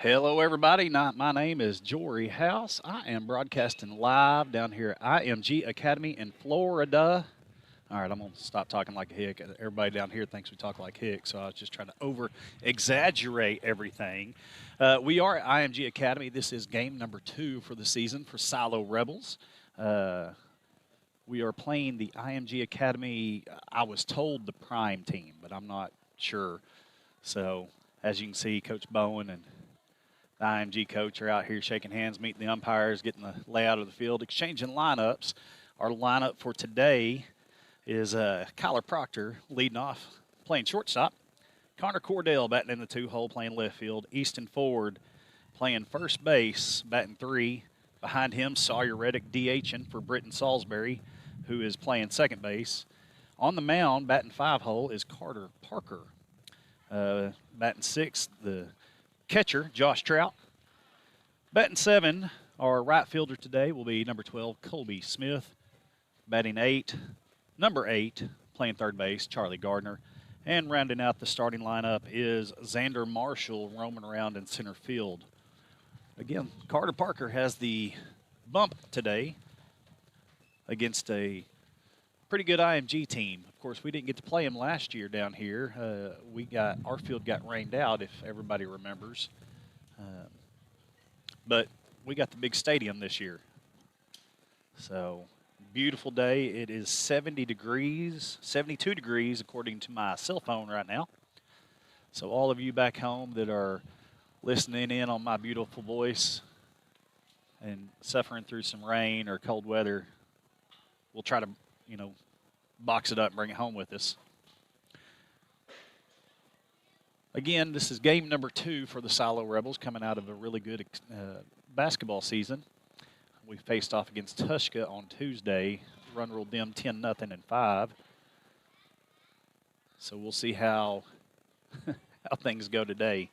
Hello, everybody. My name is Jory House. I am broadcasting live down here at IMG Academy in Florida. All right, I'm going to stop talking like a hick. Everybody down here thinks we talk like hick, so I was just trying to over-exaggerate everything. We are at IMG Academy. This is game number 2 for the season for Silo Rebels. We are playing the IMG Academy, I was told the prime team, but I'm not sure. So, as you can see, Coach Bowen and the IMG coach are out here shaking hands, meeting the umpires, getting the layout of the field, exchanging lineups. Our lineup for today is Kyler Proctor leading off, playing shortstop. Connor Cordell batting in the 2-hole, playing left field. Easton Ford playing first base, batting 3. Behind him, Sawyer Reddick DHing for Britton Salisbury, who is playing second base. On the mound, batting 5-hole, is Carter Parker. Batting 6, the catcher, Josh Trout. Batting 7, our right fielder today will be number 12, Colby Smith. Batting 8, number 8, playing third base, Charlie Gardner. And rounding out the starting lineup is Xander Marshall roaming around in center field. Again, Carter Parker has the bump today against a pretty good IMG team. Of course, we didn't get to play him last year down here. Our field got rained out, if everybody remembers. But we got the big stadium this year. So, beautiful day. It is 70 degrees, 72 degrees according to my cell phone right now. So all of you back home that are listening in on my beautiful voice and suffering through some rain or cold weather, we'll try to, box it up and bring it home with us. Again, this is game number 2 for the Silo Rebels, coming out of a really good basketball season. We faced off against Tushka on Tuesday. Run ruled them 10-0 in 5. So we'll see how things go today.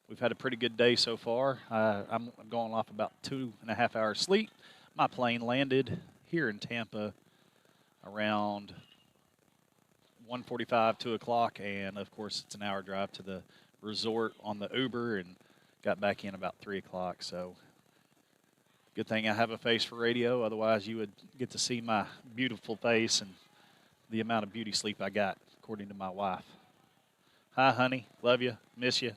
We've had a pretty good day so far. I'm going off about 2.5 hours sleep. My plane landed here in Tampa around 1:45, 2 o'clock, and of course it's an hour drive to the resort on the Uber, and got back in about 3 o'clock. So good thing I have a face for radio, otherwise you would get to see my beautiful face and the amount of beauty sleep I got, according to my wife. Hi, honey. Love you. Miss you.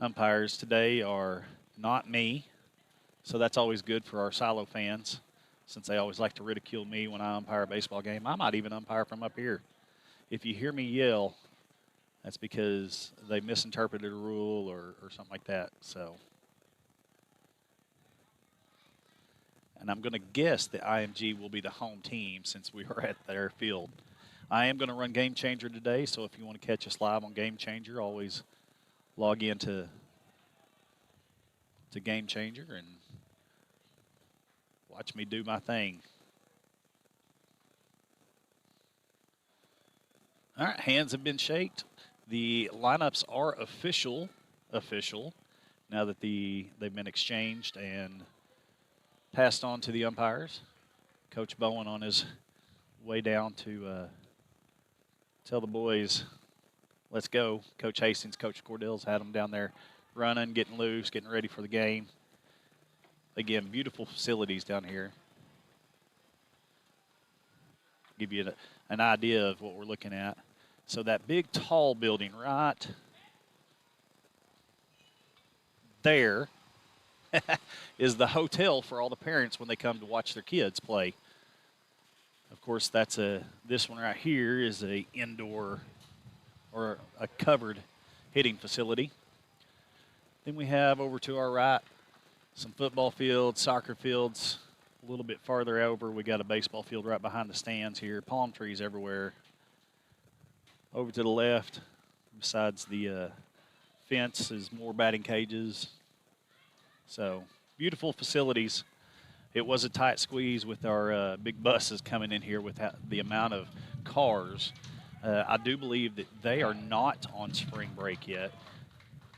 Umpires today are not me, so that's always good for our Silo fans, since they always like to ridicule me when I umpire a baseball game. I might even umpire from up here. If you hear me yell, that's because they misinterpreted a rule or something like that. So, and I'm going to guess that IMG will be the home team since we are at their field. I am going to run Game Changer today, so if you want to catch us live on Game Changer, always log in to Game Changer and watch me do my thing. All right, hands have been shaked. The lineups are official now that they've been exchanged and passed on to the umpires. Coach Bowen on his way down to tell the boys, let's go. Coach Hastings, Coach Cordell's had them down there running, getting loose, getting ready for the game. Again, beautiful facilities down here. Give you an idea of what we're looking at. So that big, tall building right there is the hotel for all the parents when they come to watch their kids play. Of course, this one right here is a indoor or a covered hitting facility. Then we have over to our right some football fields, soccer fields. A little bit farther over, we got a baseball field right behind the stands here. Palm trees everywhere. Over to the left, besides the fence, is more batting cages. So, beautiful facilities. It was a tight squeeze with our big buses coming in here with the amount of cars. I do believe that they are not on spring break yet,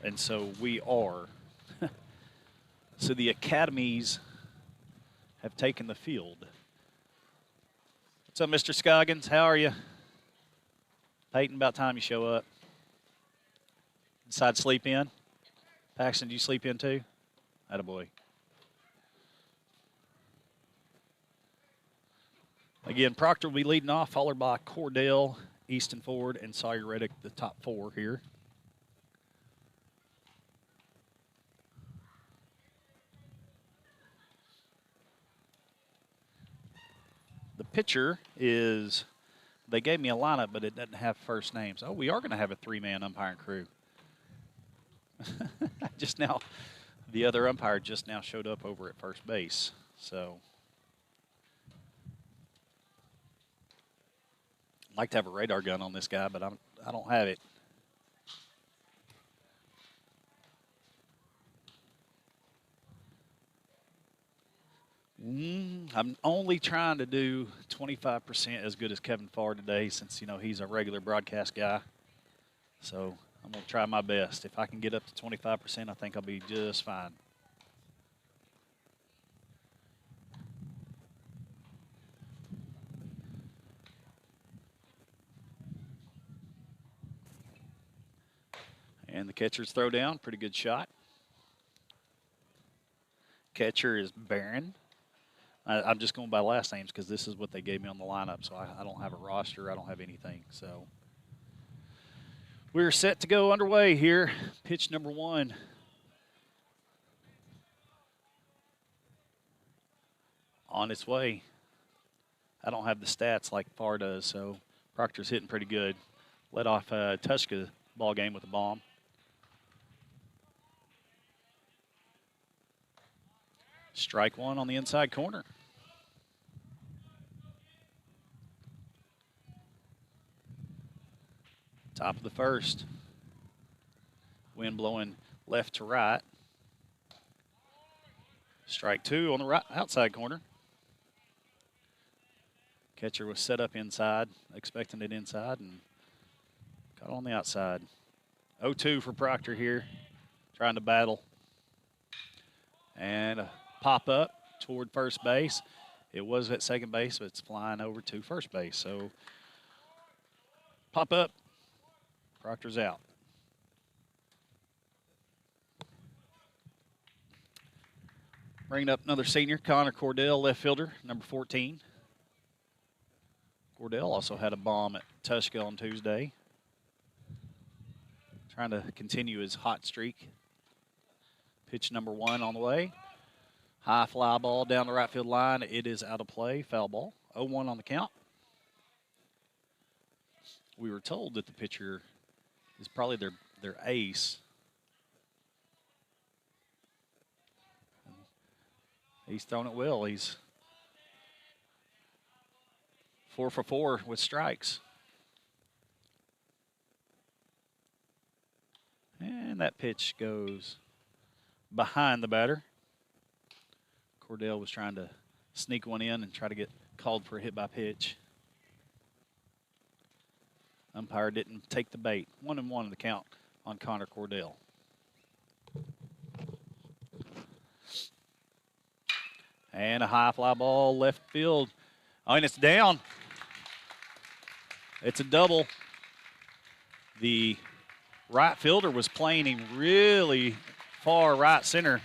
and so we are. So the academies have taken the field. What's up, Mr. Scoggins? How are you? Peyton, about time you show up. Decide to sleep in. Paxton, do you sleep in too? Attaboy. Again, Proctor will be leading off, followed by Cordell, Easton Ford, and Sawyer Reddick, the top four here. The pitcher is, they gave me a lineup, but it doesn't have first names. Oh, we are going to have a three-man umpiring crew. Just now, the other umpire just now showed up over at first base. So, I'd like to have a radar gun on this guy, but I don't have it. I'm only trying to do 25% as good as Kevin Farr today since, you know, he's a regular broadcast guy. So I'm going to try my best. If I can get up to 25%, I think I'll be just fine. And the catcher's throw down, pretty good shot. Catcher is Barron. I'm just going by last names because this is what they gave me on the lineup, so I don't have a roster. I don't have anything. So we're set to go underway here. Pitch number one. On its way. I don't have the stats like Farr does, so Proctor's hitting pretty good. Led off Tushka ball game with a bomb. Strike one on the inside corner. Top of the first. Wind blowing left to right. Strike two on the right outside corner. Catcher was set up inside, expecting it inside, and got on the outside. 0-2 for Proctor here, trying to battle. And a pop up toward first base. It was at second base, but it's flying over to first base. So pop up, Proctor's out. Bringing up another senior, Connor Cordell, left fielder, number 14. Cordell also had a bomb at Tushka on Tuesday. Trying to continue his hot streak. Pitch number one on the way. High fly ball down the right field line. It is out of play, foul ball. 0-1 on the count. We were told that the pitcher is probably their ace. He's thrown it well. He's 4 for 4 with strikes. And that pitch goes behind the batter. Cordell was trying to sneak one in and try to get called for a hit by pitch. Umpire didn't take the bait. 1-1 in the count on Connor Cordell. And a high fly ball left field. Oh, and it's down. It's a double. The right fielder was playing him really far right center.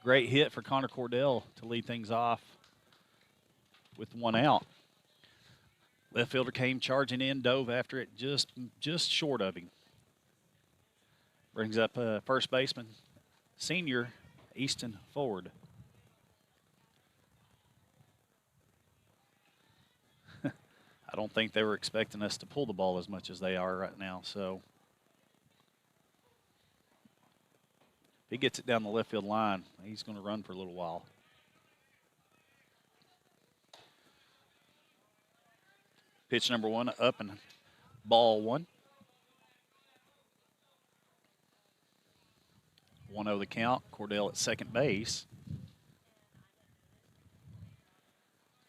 Great hit for Connor Cordell to lead things off with one out. Left fielder came charging in, dove after it just short of him. Brings up first baseman, senior Easton Ford. I don't think they were expecting us to pull the ball as much as they are right now. So if he gets it down the left field line, he's going to run for a little while. Pitch number one up and ball one. 1-0 the count. Cordell at second base.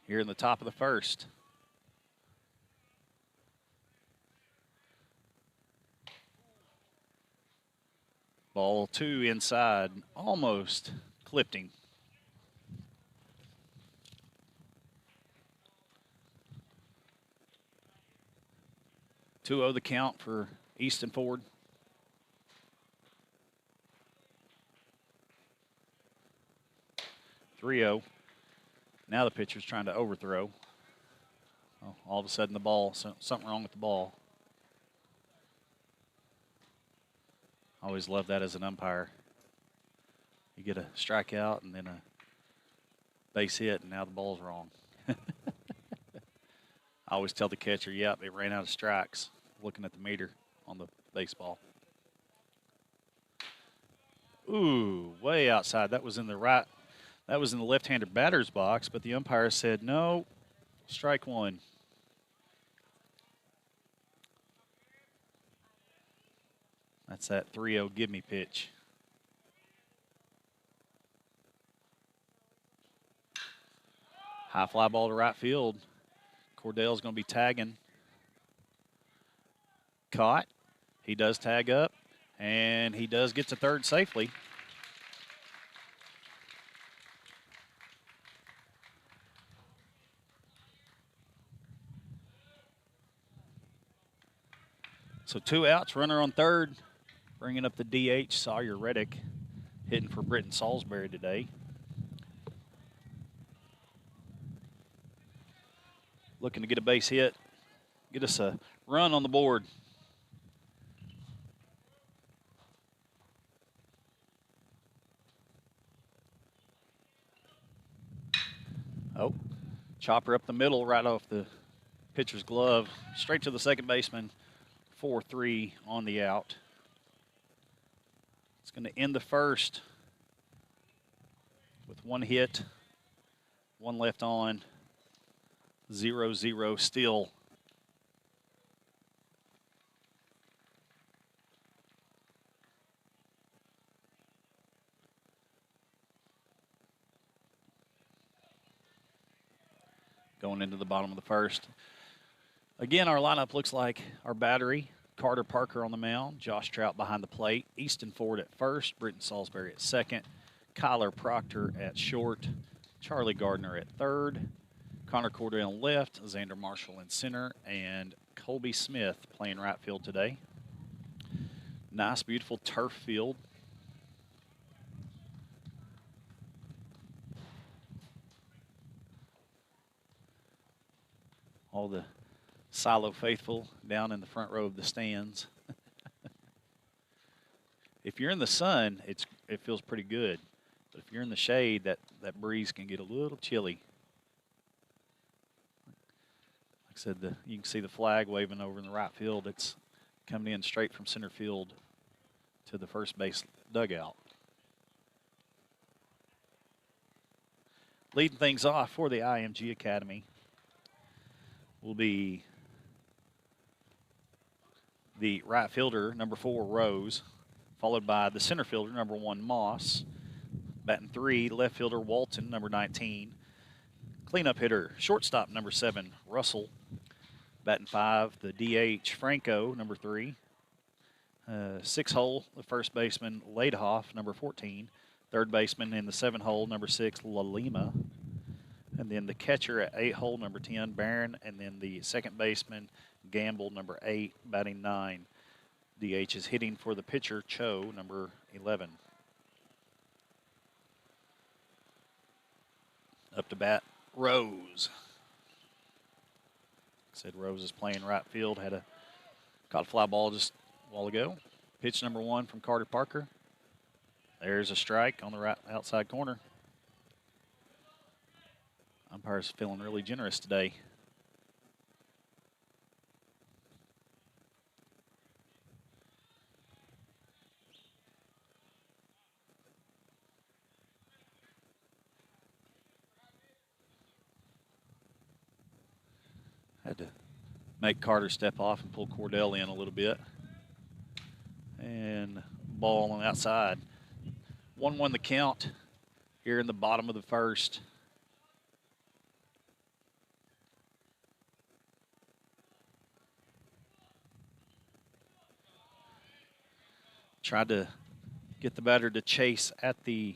Here in the top of the first. Ball two inside, almost clipped him. 2-0 the count for Easton Ford. Three-0. Now the pitcher's trying to overthrow. Oh, all of a sudden the ball, something wrong with the ball. I always love that as an umpire. You get a strikeout and then a base hit, and now the ball's wrong. I always tell the catcher, yep, it ran out of strikes, looking at the meter on the baseball. Ooh, way outside. That was in the right. That was in the left-hander batter's box, but the umpire said, no, strike one. That's that 3-0 give-me pitch. High fly ball to right field. Cordell's going to be tagging. Caught. He does tag up, and he does get to third safely. So 2 outs, runner on third. Bringing up the DH, Sawyer Reddick, hitting for Britton Salisbury today. Looking to get a base hit, get us a run on the board. Oh, chopper up the middle, right off the pitcher's glove, straight to the second baseman. 4-3 on the out. It's going to end the first with 1 hit, 1 left on, 0-0 still. Going into the bottom of the first. Again, our lineup looks like our battery. Carter Parker on the mound, Josh Trout behind the plate, Easton Ford at first, Britton Salisbury at second, Kyler Proctor at short, Charlie Gardner at third, Connor Cordell left, Xander Marshall in center, and Colby Smith playing right field today. Nice, beautiful turf field. All the Silo faithful down in the front row of the stands. If you're in the sun, it feels pretty good. But if you're in the shade, that breeze can get a little chilly. Like I said, you can see the flag waving over in the right field. It's coming in straight from center field to the first base dugout. Leading things off for the IMG Academy will be the right fielder, number 4, Rose, followed by the center fielder, number 1, Moss. Batting 3, left fielder, Walton, number 19. Cleanup hitter, shortstop, number 7, Russell. Batting 5, the DH, Franco, number 3. 6-hole, the first baseman, Ladehoff, number 14. Third baseman in the 7-hole, number 6, La Lima. And then the catcher at 8-hole, number 10, Barron. And then the second baseman, Gamble, number 8, batting 9. DH is hitting for the pitcher, Cho, number 11. Up to bat, Rose. Said Rose is playing right field. Caught a fly ball just a while ago. Pitch number 1 from Carter Parker. There's a strike on the right outside corner. Umpire's feeling really generous today. Had to make Carter step off and pull Cordell in a little bit. And ball on the outside. 1-1 the count here in the bottom of the first. Tried to get the batter to chase at the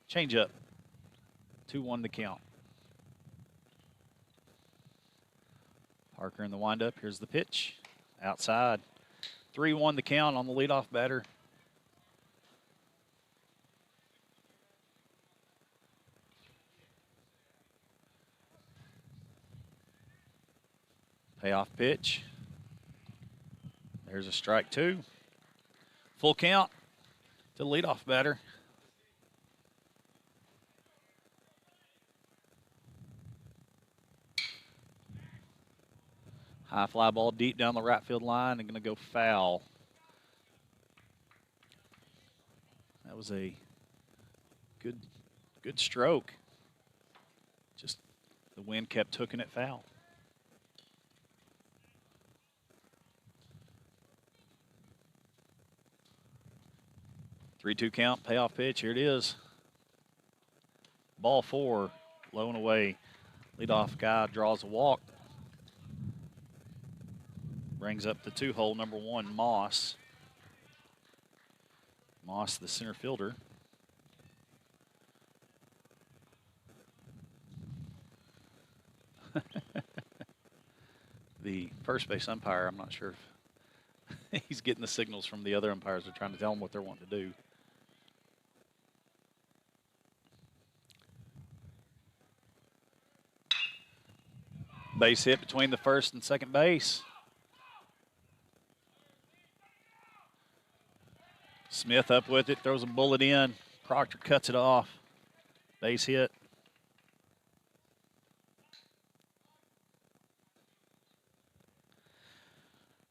changeup. 2-1 the count. Parker in the windup. Here's the pitch. outside. 3-1 the count on the leadoff batter. Payoff pitch. There's a strike 2. Full count to the leadoff batter. High fly ball deep down the right field line and going to go foul. That was a good stroke. Just the wind kept hooking it foul. Three-two count, payoff pitch. Here it is. Ball 4, low and away. Leadoff guy draws a walk. Brings up the 2-hole, number 1, Moss. Moss, the center fielder. The first base umpire, I'm not sure if he's getting the signals from the other umpires. They're trying to tell him what they're wanting to do. Base hit between the first and second base. Smith up with it, throws a bullet in. Proctor cuts it off. Base hit.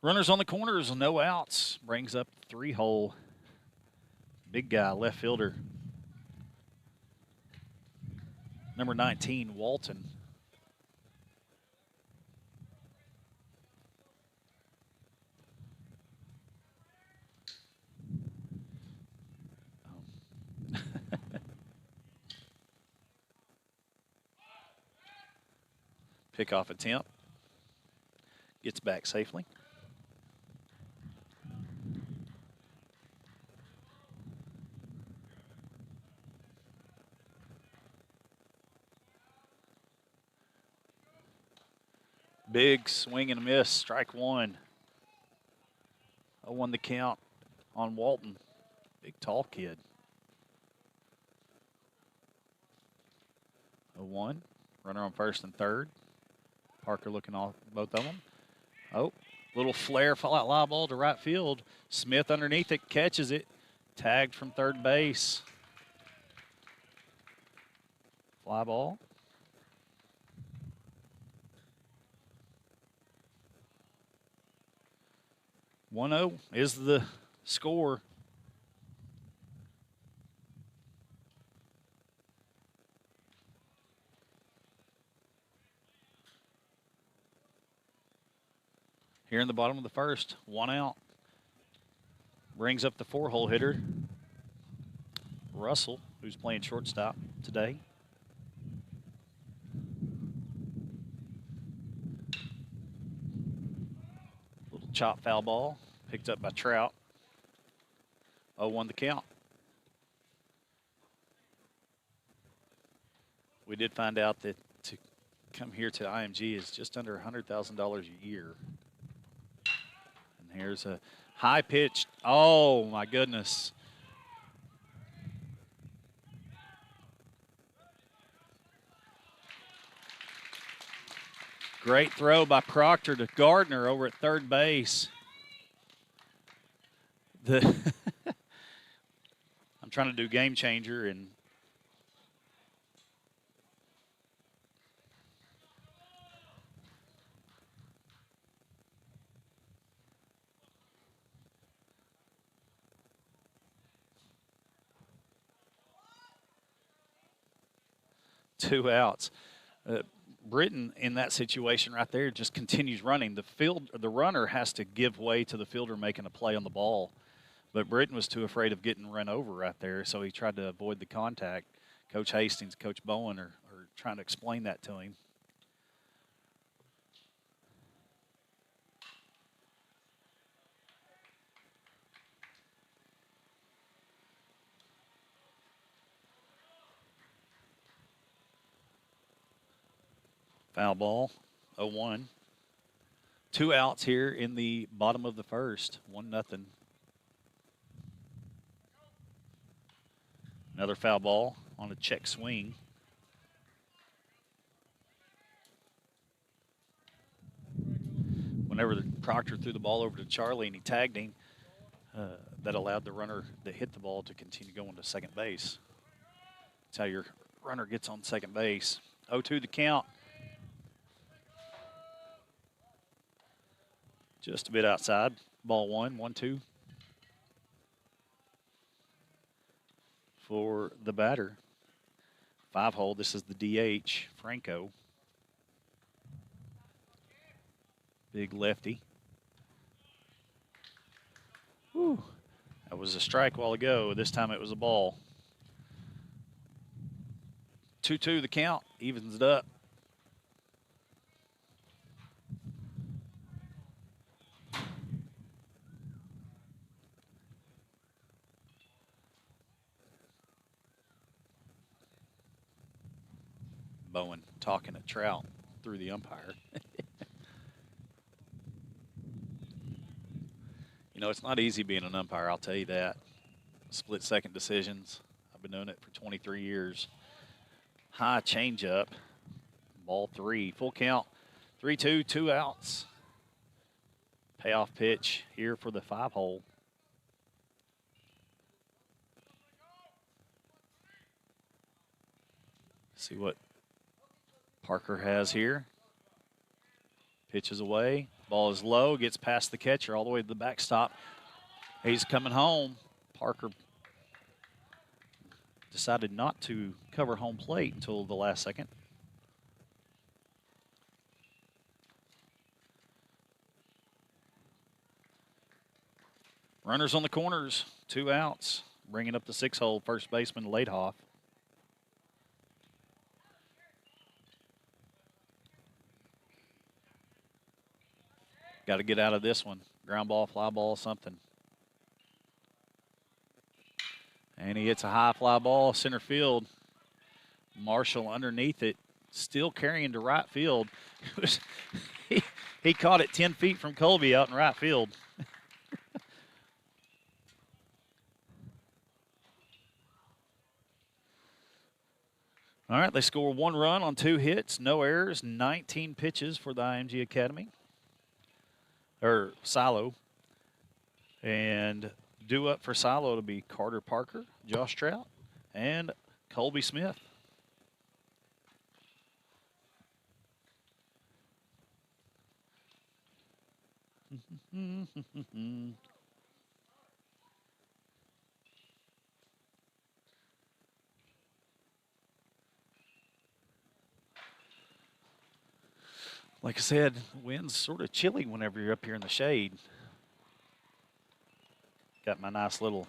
Runners on the corners, no outs. Brings up 3-hole. Big guy, left fielder. Number 19, Walton. Pickoff attempt. Gets back safely. Big swing and a miss, strike 1. 0-1 the count on Walton. Big, tall kid. 0-1. Runner on first and third. Parker looking off both of them. Oh, little flare, fly ball to right field. Smith underneath it, catches it. Tagged from third base. Fly ball. 1-0 is the score. Here in the bottom of the first, 1 out. Brings up the 4-hole hitter, Russell, who's playing shortstop today. Little chop foul ball, picked up by Trout. 0-1 the count. We did find out that to come here to IMG is just under $100,000 a year. And here's a high pitch. Oh, my goodness. Great throw by Proctor to Gardner over at third base. I'm trying to do game changer and two outs. Britton in that situation right there just continues running. The runner has to give way to the fielder making a play on the ball. But Britton was too afraid of getting run over right there, so he tried to avoid the contact. Coach Hastings, Coach Bowen are trying to explain that to him. Foul ball, 0-1. 2 outs here in the bottom of the first. 1-0. Another foul ball on a check swing. Whenever Proctor threw the ball over to Charlie and he tagged him, that allowed the runner that hit the ball to continue going to second base. That's how your runner gets on second base. 0-2 the count. Just a bit outside. Ball 1-1-2 for the batter. 5-hole. This is the DH, Franco. Big lefty. Whew. That was a strike a while ago. This time it was a ball. 2-2 the count. Evens it up. Bowen talking to Trout through the umpire. You know, it's not easy being an umpire, I'll tell you that. Split-second decisions. I've been doing it for 23 years. High changeup. Ball 3. Full count. 3-2, 2 outs. Payoff pitch here for the 5-hole. See what Parker has here. Pitches away. Ball is low. Gets past the catcher all the way to the backstop. He's coming home. Parker decided not to cover home plate until the last second. Runners on the corners. 2 outs. Bringing up the 6-hole, first baseman Laidhoff. Got to get out of this one. Ground ball, fly ball, something. And he hits a high fly ball, center field. Marshall underneath it, still carrying to right field. He caught it 10 feet from Colby out in right field. All right, they score 1 run on 2 hits, no errors, 19 pitches for the IMG Academy. Or Silo. And due up for Silo to be Carter Parker, Josh Trout, and Colby Smith. Like I said, wind's sort of chilly whenever you're up here in the shade. Got my nice little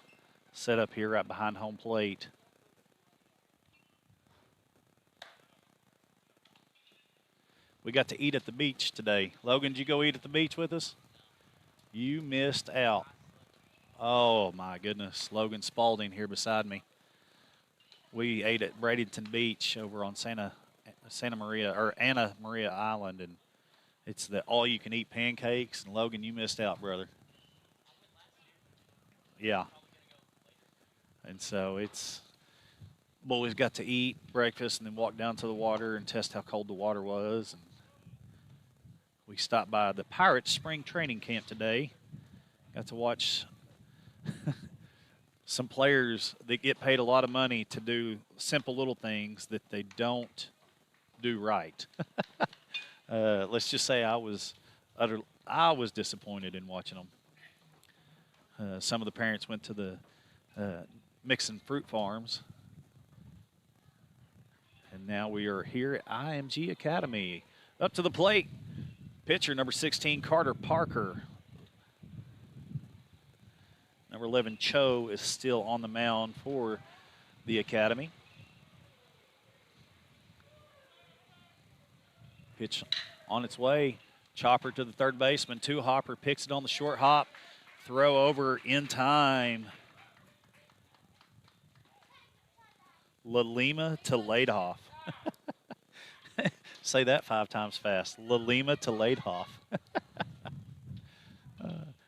setup here right behind home plate. We got to eat at the beach today. Logan, did you go eat at the beach with us? You missed out. Oh, my goodness. Logan Spalding here beside me. We ate at Bradenton Beach over on Anna Maria Island, and it's the all-you-can-eat pancakes. And, Logan, you missed out, brother. Yeah. And so it's boys got to eat breakfast and then walk down to the water and test how cold the water was. And we stopped by the Pirates spring training camp today. Got to watch some players that get paid a lot of money to do simple little things that they don't do right. Let's just say I was disappointed in watching them. Some of the parents went to the Mixon Fruit Farms. And now we are here at IMG Academy. Up to the plate, pitcher number 16, Carter Parker. Number 11, Cho, is still on the mound for the Academy. Pitch on its way. Chopper to the third baseman. 2 hopper, picks it on the short hop. Throw over in time. Lalima to Laidhoff. Say that 5 times fast. Lalima to Laidhoff.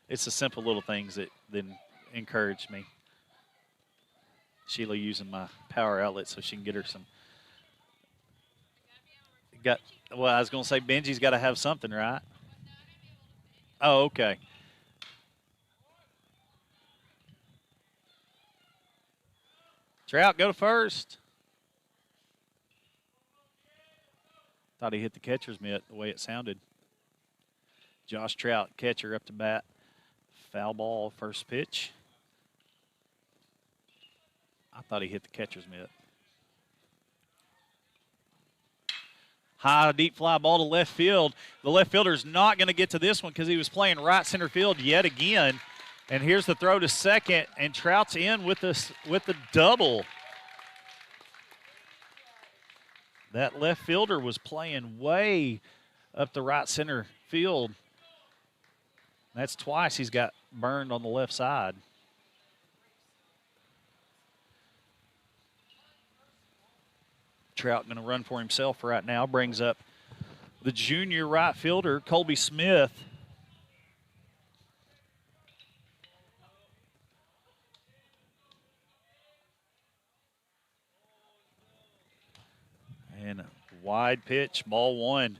It's the simple little things that then encourage me. Sheila using my power outlet so she can get her some. Well, I was going to say Benji's got to have something, right? Oh, okay. Trout, go to first. Thought he hit the catcher's mitt the way it sounded. Josh Trout, catcher, up to bat. Foul ball, first pitch. I thought he hit the catcher's mitt. High, deep fly ball to left field. The left fielder's not going to get to this one because he was playing right center field yet again. And here's the throw to second, and Trout's in with the double. That left fielder was playing way up the right center field. That's twice he's got burned on the left side. Trout going to run for himself right now. Brings up the junior right fielder, Colby Smith. And a wide pitch, ball one.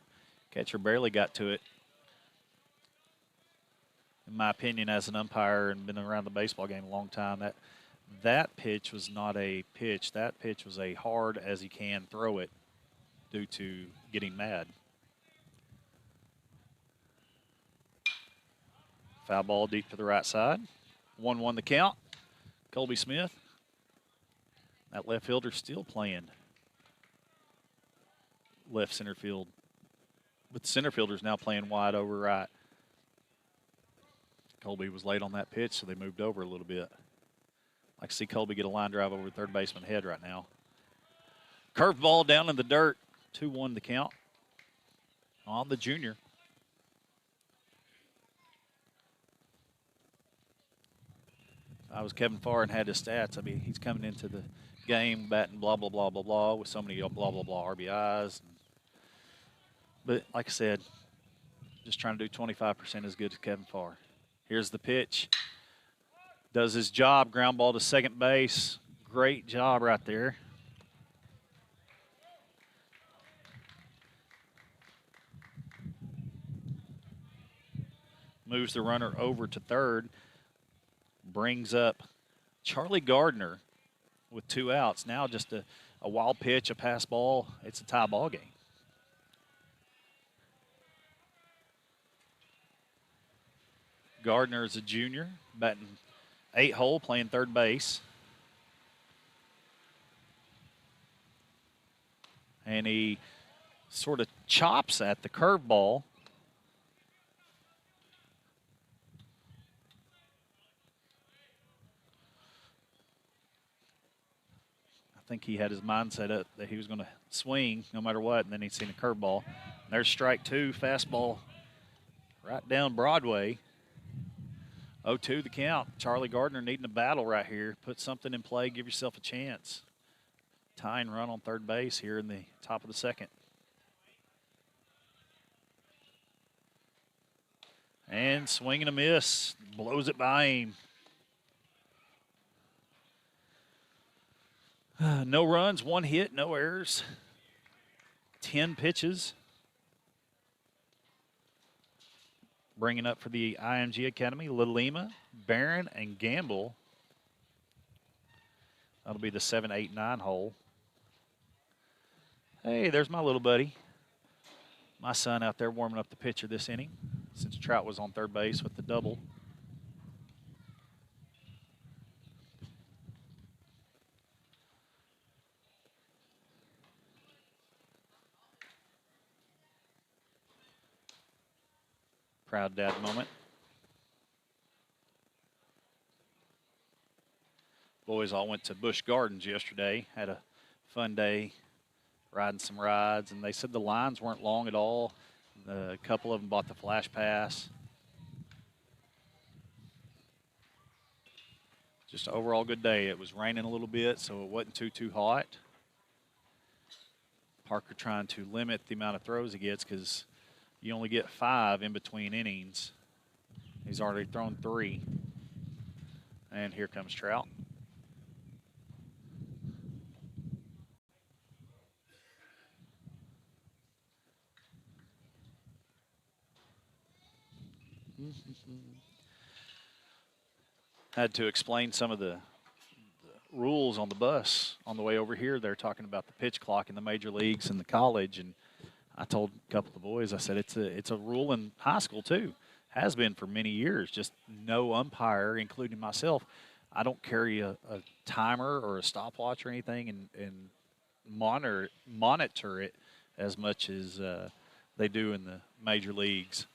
Catcher barely got to it. In my opinion, as an umpire and been around the baseball game a long time, that pitch was not a pitch. That pitch was a hard as he can throw it due to getting mad. Foul ball deep to the right side. 1-1 the count. Colby Smith. That left fielder still playing left center field. But the center fielder's now playing wide over right. Colby was late on that pitch, so they moved over a little bit. I can see Colby get a line drive over third baseman head right now. Curved ball down in the dirt. 2-1 the count on the junior. If I was Kevin Farr and had his stats, I mean, he's coming into the game batting blah, blah, blah, blah, blah, with so many blah, blah, blah RBIs. But like I said, just trying to do 25% as good as Kevin Farr. Here's the pitch. Does his job, ground ball to second base. Great job right there. Moves the runner over to third. Brings up Charlie Gardner with 2 outs. Now just a wild pitch, a pass ball. It's a tie ball game. Gardner is a junior, batting 8-hole, playing third base. And he sort of chops at the curveball. I think he had his mind set up that he was going to swing no matter what, and then he'd seen a curveball. There's strike 2, fastball right down Broadway. 0-2 the count. Charlie Gardner needing a battle right here. Put something in play, give yourself a chance. Tying run on third base here in the top of the second. And swing and a miss. Blows it by him. No runs, 1 hit, no errors. 10 pitches. Bringing up for the IMG Academy, Lalima, Barron, and Gamble. That'll be the 7, 8, 9 hole. Hey, there's my little buddy. My son out there warming up the pitcher this inning since Trout was on third base with the double. Proud dad moment. Boys all went to Busch Gardens yesterday. Had a fun day riding some rides, and they said the lines weren't long at all. A couple of them bought the Flash Pass. Just an overall good day. It was raining a little bit, so it wasn't too hot. Parker trying to limit the amount of throws he gets because you only get 5 in between innings He's already thrown 3. And here comes Trout. Had to explain some of the rules on the bus on the way over here. They're talking about the pitch clock in the major leagues and the college, and I told a couple of the boys, I said it's a rule in high school too. Has been for many years. Just no umpire, including myself. I don't carry a timer or a stopwatch or anything, and monitor it as much as they do in the major leagues.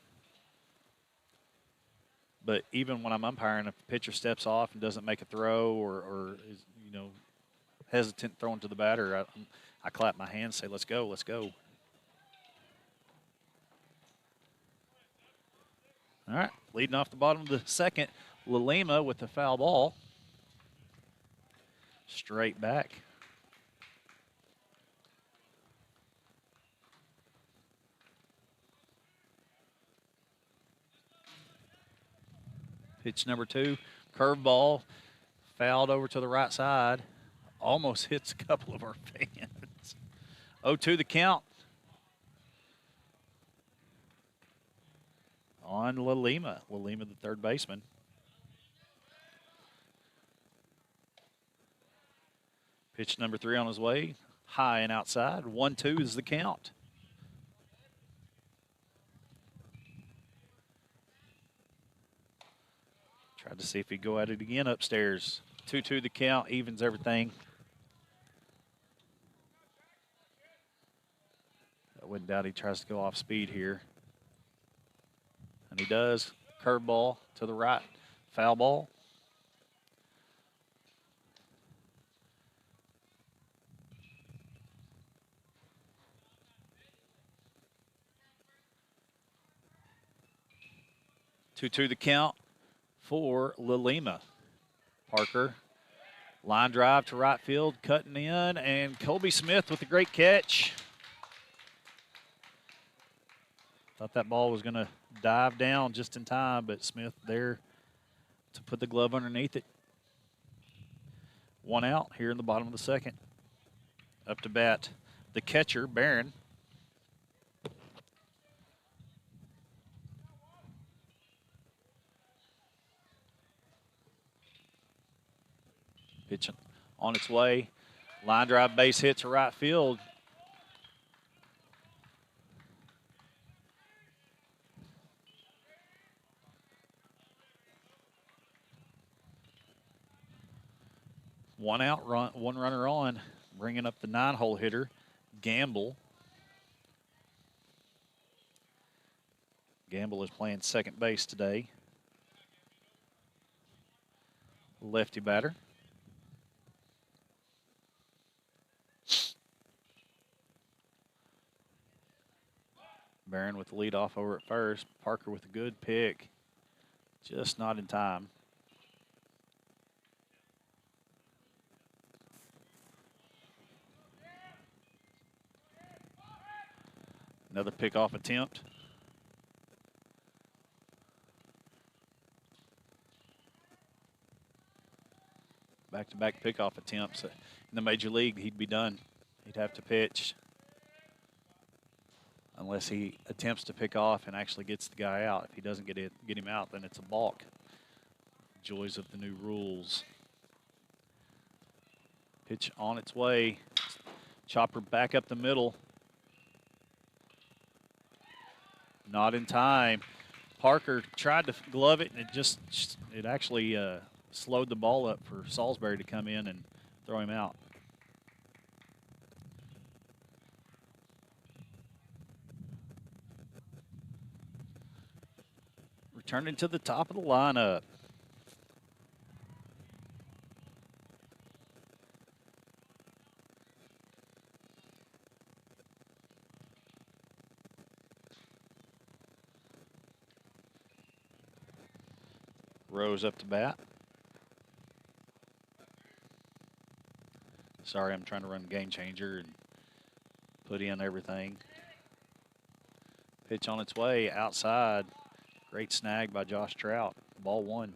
But even when I'm umpiring, if the pitcher steps off and doesn't make a throw or is, hesitant throwing to the batter, I clap my hands, say, let's go, let's go. All right, leading off the bottom of the second, Lalima with the foul ball. Straight back. Pitch number 2, curveball, fouled over to the right side. Almost hits a couple of our fans. 0-2 the count. On Lalima. Lalima, the third baseman. Pitch number 3 on his way. High and outside. 1-2 is the count. Tried to see if he'd go at it again upstairs. 2-2 the count, evens everything. I wouldn't doubt he tries to go off speed here. And he does. Curveball to the right. Foul ball. Two the count for Lalima. Parker, line drive to right field, cutting in, and Colby Smith with a great catch. Thought that ball was going to dive down just in time, but Smith there to put the glove underneath it. 1 out here in the bottom of the second. Up to bat, the catcher, Barron. Pitch on its way. Line drive base hit to right field. One out, one runner on. Bringing up the 9-hole hitter, Gamble. Gamble is playing second base today. Lefty batter. Barron with the lead off over at first. Parker with a good pick. Just not in time. Another pickoff attempt. Back-to-back pickoff attempts. In the major league, he'd be done. He'd have to pitch. Unless he attempts to pick off and actually gets the guy out. If he doesn't get him out, then it's a balk. Joys of the new rules. Pitch on its way. Chopper back up the middle. Not in time. Parker tried to glove it, and it actually slowed the ball up for Salisbury to come in and throw him out. Returning to the top of the lineup. Rose up to bat. Sorry, I'm trying to run game changer and put in everything. Pitch on its way outside. Great snag by Josh Trout. Ball 1.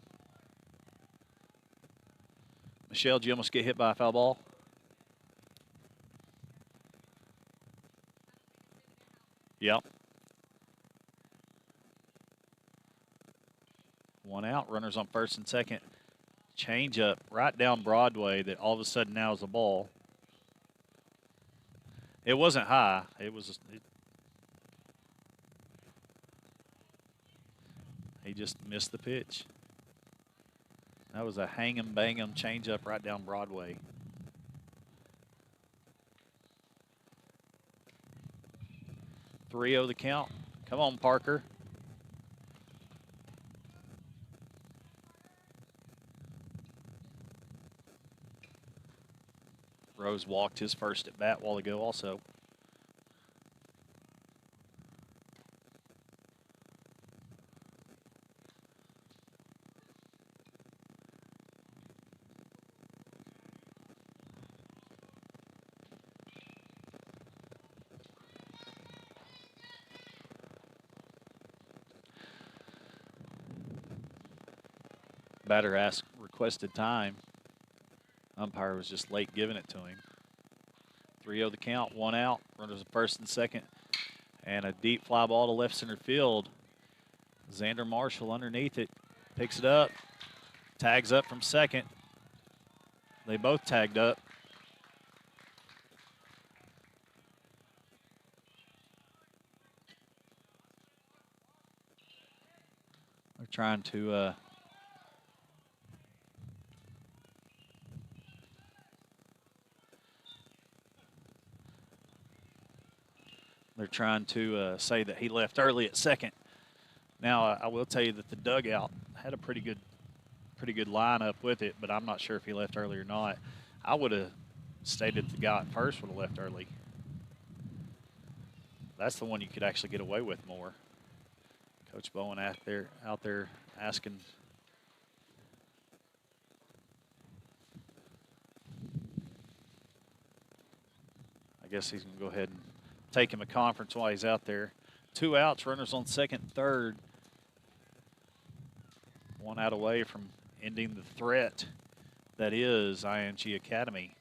Michelle, did you almost get hit by a foul ball? Yep. 1 out. Runners on first and second. Change up right down Broadway that all of a sudden now is a ball. It wasn't high. He just missed the pitch. That was a hang 'em bang 'em change up right down Broadway. Three the count. Come on, Parker. Rose walked his first at bat a while ago also. Batter requested time. Umpire was just late giving it to him. 3-0 the count, 1 out. Runners at first and second. And a deep fly ball to left center field. Xander Marshall underneath it. Picks it up. Tags up from second. They both tagged up. They're trying to say that he left early at second. Now, I will tell you that the dugout had a pretty good lineup with it, but I'm not sure if he left early or not. I would have stated the guy at first would have left early. That's the one you could actually get away with more. Coach Bowen out there asking. I guess he's going to go ahead and take him a conference while he's out there. 2 outs, runners on second, third. 1 out away from ending the threat that is IMG Academy.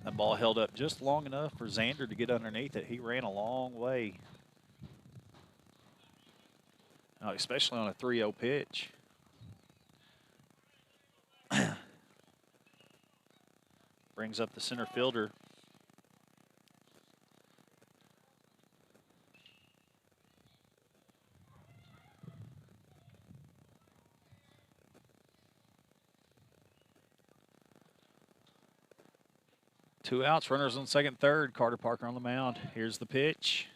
That ball held up just long enough for Xander to get underneath it. He ran a long way. Especially on a 3-0 pitch. Brings up the center fielder. Two outs, runners on second, third. Carter Parker on the mound. Here's the pitch.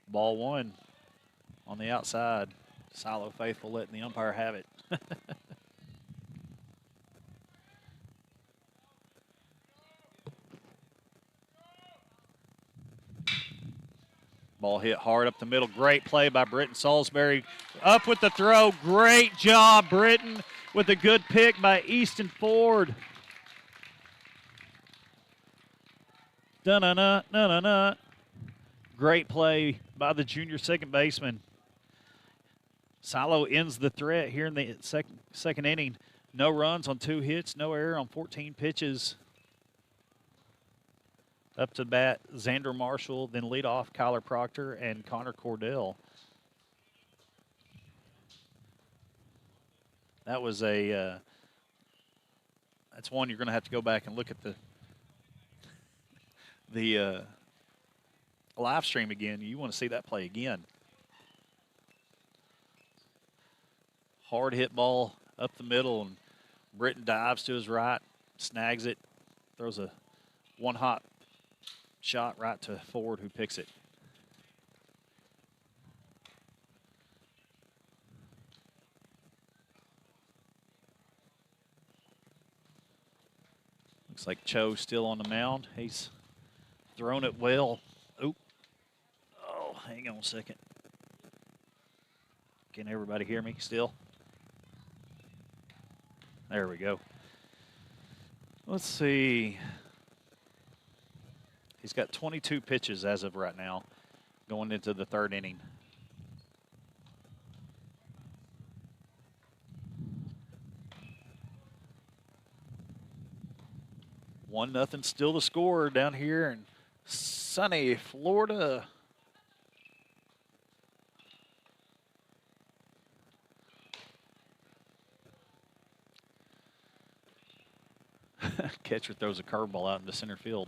Ball 1 on the outside. Silo faithful letting the umpire have it. Ball hit hard up the middle. Great play by Britton Salisbury. Up with the throw. Great job, Britton, with a good pick by Easton Ford. Dun-na-na, na-na-na. Great play by the junior second baseman. Silo ends the threat here in the second inning. No runs on 2 hits, no error on 14 pitches. Up to bat, Xander Marshall, then lead off Kyler Proctor and Connor Cordell. That was that's one you're going to have to go back and look at the live stream again. You want to see that play again. Hard hit ball up the middle, and Britton dives to his right, snags it, throws a one-hop shot right to Ford, who picks it. Looks like Cho still on the mound. He's thrown it well. Oop. Oh, hang on a second. Can everybody hear me still? There we go. Let's see. He's got 22 pitches as of right now, going into the third inning. One nothing, still the score down here in sunny Florida. Catcher throws a curveball out into center field.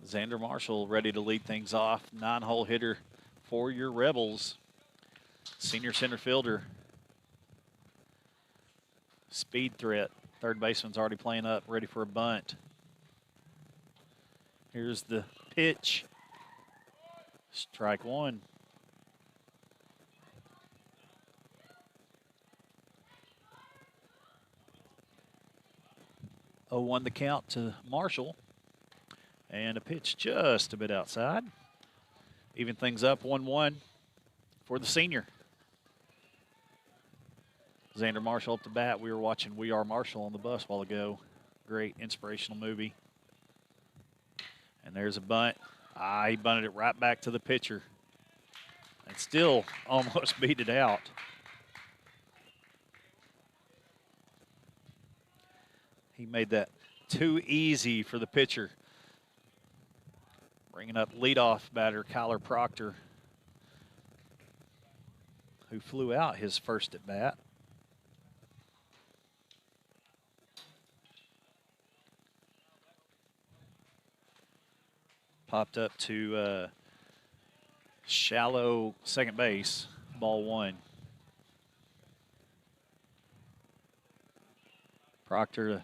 Xander Marshall ready to lead things off. 9-hole hitter for your Rebels. Senior center fielder. Speed threat. Third baseman's already playing up, ready for a bunt. Here's the pitch. Strike one. 0-1 the count to Marshall. And a pitch just a bit outside. Even things up 1-1 for the senior. Xander Marshall up to bat. We were watching We Are Marshall on the bus a while ago. Great inspirational movie. And there's a bunt. He bunted it right back to the pitcher. And still almost beat it out. He made that too easy for the pitcher. Bringing up leadoff batter Kyler Proctor, who flew out his first at bat. Popped up to shallow second base, ball one. Proctor,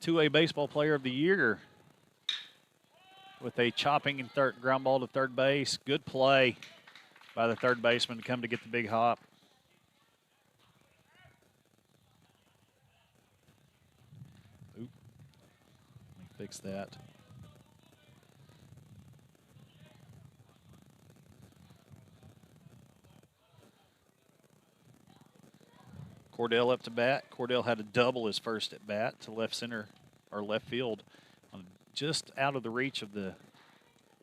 2A baseball player of the year, with a chopping and ground ball to third base. Good play by the third baseman to come to get the big hop. Oop. Let me fix that. Cordell up to bat. Cordell had a double his first at bat to left center or left field, just out of the reach of the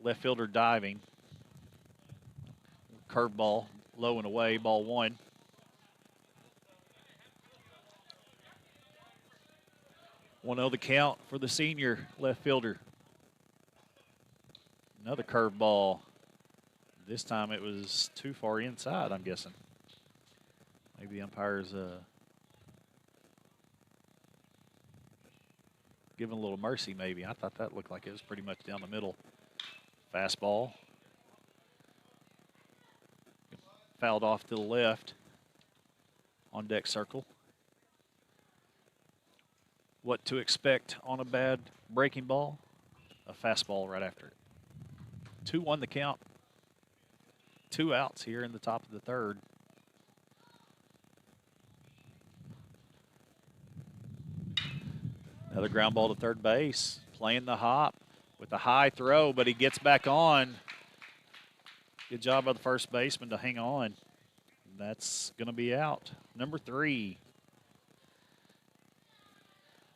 left fielder diving. Curveball, low and away, ball one. One oh the count for the senior left fielder. Another curveball. This time it was too far inside, I'm guessing. Maybe the umpire's giving a little mercy, maybe. I thought that looked like it was pretty much down the middle. Fastball. Fouled off to the left on deck circle. What to expect on a bad breaking ball? A fastball right after it. 2-1 the count. 2 outs here in the top of the third. Another ground ball to third base. Playing the hop with a high throw, but he gets back on. Good job by the first baseman to hang on. That's going to be out. Number 3.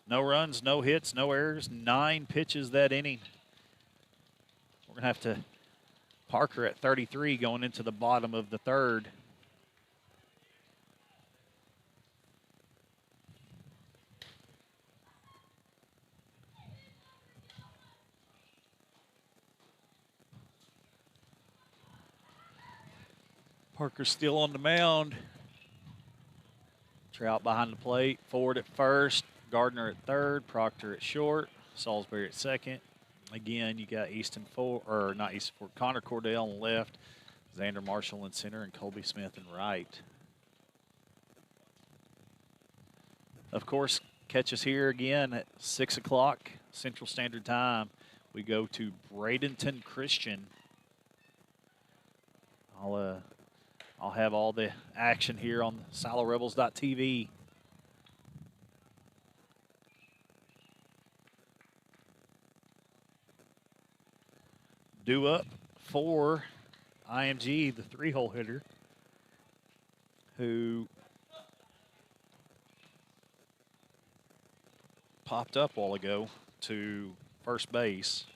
No runs, no hits, no errors. 9 pitches that inning. We're going to have to Parker at 33 going into the bottom of the third. Parker still on the mound. Trout behind the plate. Ford at first. Gardner at third. Proctor at short. Salisbury at second. Again, you got Connor Cordell on left. Xander Marshall in center and Colby Smith in right. Of course, catch us here again at 6 o'clock Central Standard Time. We go to Bradenton Christian. I'll have all the action here on SiloRebels.tv. Due up for IMG, the 3-hole hitter, who popped up a while ago to first base.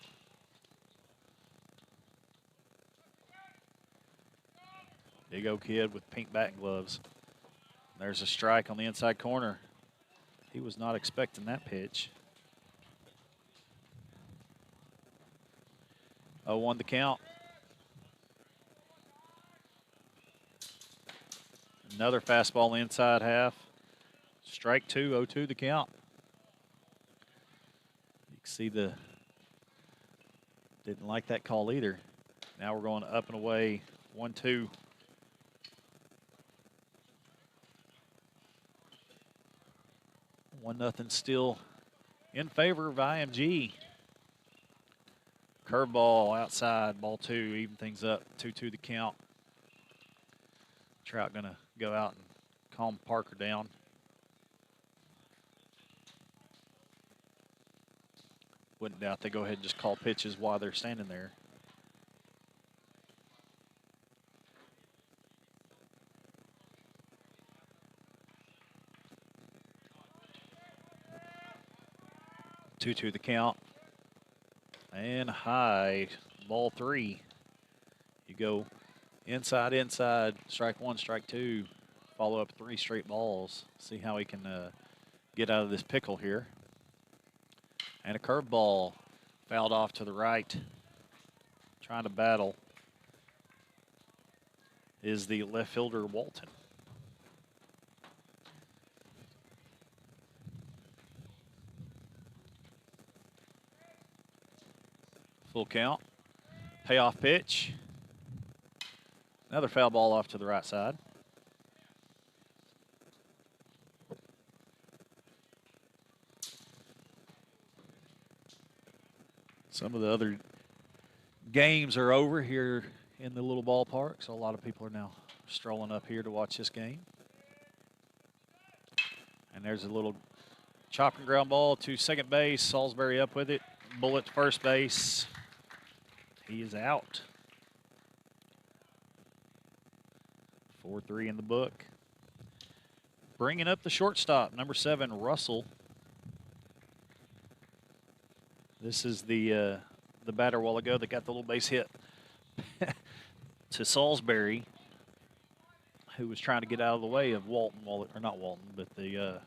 Big O kid with pink batting gloves. There's a strike on the inside corner. He was not expecting that pitch. 0-1 the count. Another fastball inside half. Strike 2, 0-2 the count. You can see didn't like that call either. Now we're going up and away, 1-2. 1-0 still in favor of IMG. Curveball outside, ball 2, even things up, 2-2 the count. Trout gonna go out and calm Parker down. Wouldn't doubt they go ahead and just call pitches while they're standing there. Two the count. And high, ball 3. You go inside, strike 1, strike 2. Follow up 3 straight balls. See how he can get out of this pickle here. And a curveball fouled off to the right. Trying to battle is the left fielder, Walton. Full count. Payoff pitch. Another foul ball off to the right side. Some of the other games are over here in the little ballpark, so a lot of people are now strolling up here to watch this game. And there's a little chop and ground ball to second base. Salisbury up with it. Bullet to first base. He is out. 4-3 in the book. Bringing up the shortstop, number 7, Russell. This is the batter a while ago that got the little base hit to Salisbury, who was trying to get out of the way of Walton, or not Walton, but the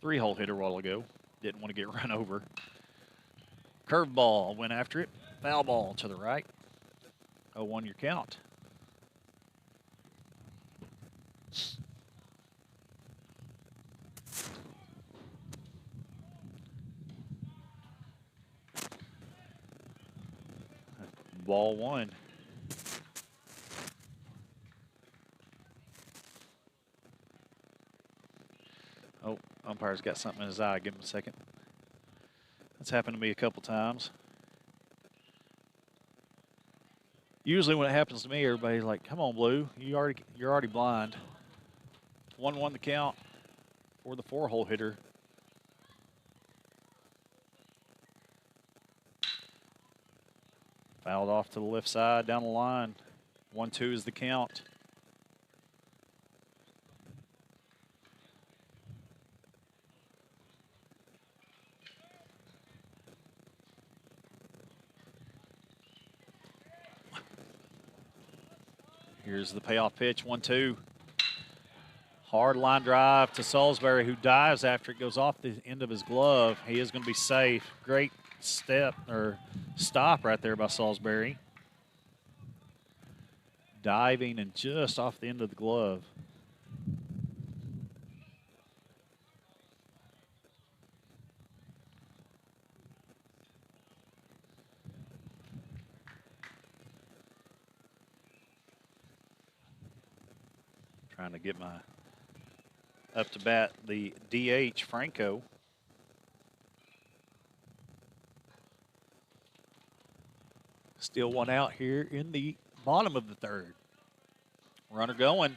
3-hole hitter a while ago. Didn't want to get run over. Curveball went after it. Foul ball to the right. 0-1 your count. Ball 1. Oh, umpire's got something in his eye. Give him a second. That's happened to me a couple times. Usually when it happens to me, everybody's like, "Come on, Blue, you're already blind." 1-1 the count for the 4-hole hitter. Fouled off to the left side, down the line. 1-2 is the count. Here's the payoff pitch, 1-2. Hard line drive to Salisbury, who dives after it goes off the end of his glove. He is going to be safe. Great stop right there by Salisbury. Diving and just off the end of the glove. Trying to get my up to bat, the DH, Franco. Still one out here in the bottom of the 3rd. Runner going.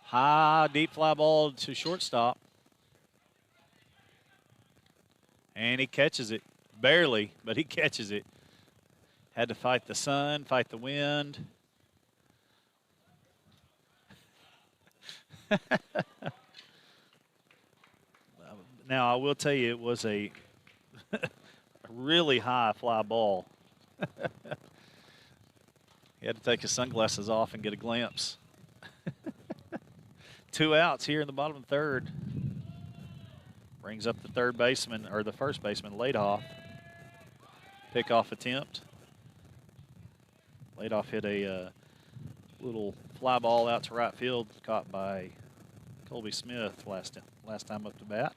High, deep fly ball to shortstop. And he catches it. Barely, but he catches it. Had to fight the sun, fight the wind. Now, I will tell you, it was a really high fly ball. He had to take his sunglasses off and get a glimpse. 2 outs here in the bottom of the third. Brings up the third baseman, or the first baseman, Ladoff. Pickoff attempt. Ladoff hit a little fly ball out to right field, caught by Colby Smith last time up to bat.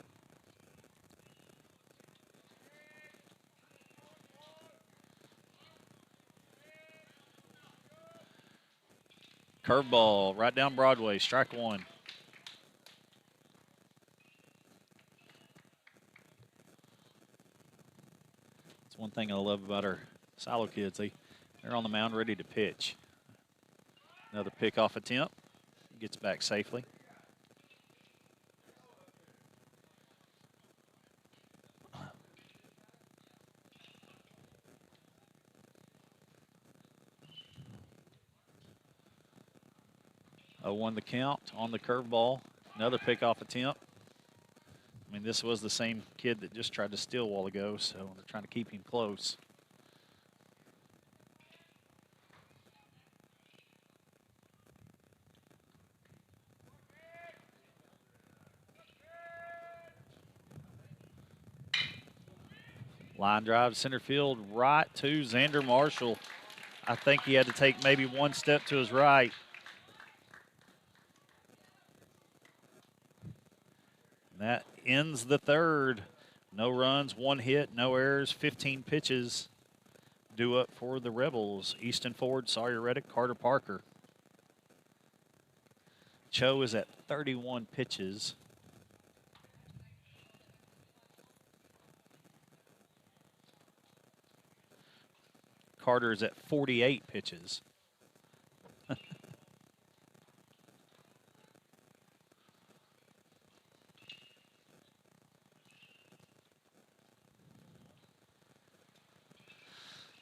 Curveball right down Broadway, strike one. That's one thing I love about our Silo kids. They're on the mound ready to pitch. Another pickoff attempt. Gets back safely. Won the count on the curveball. Another pickoff attempt. I mean, this was the same kid that just tried to steal a while ago, so they're trying to keep him close. Line drive center field right to Xander Marshall. I think he had to take maybe one step to his right. And that ends the third. No runs, 1 hit, no errors, 15 pitches due up for the Rebels. Easton Ford, Sawyer Reddick, Carter Parker. Cho is at 31 pitches. Carter is at 48 pitches.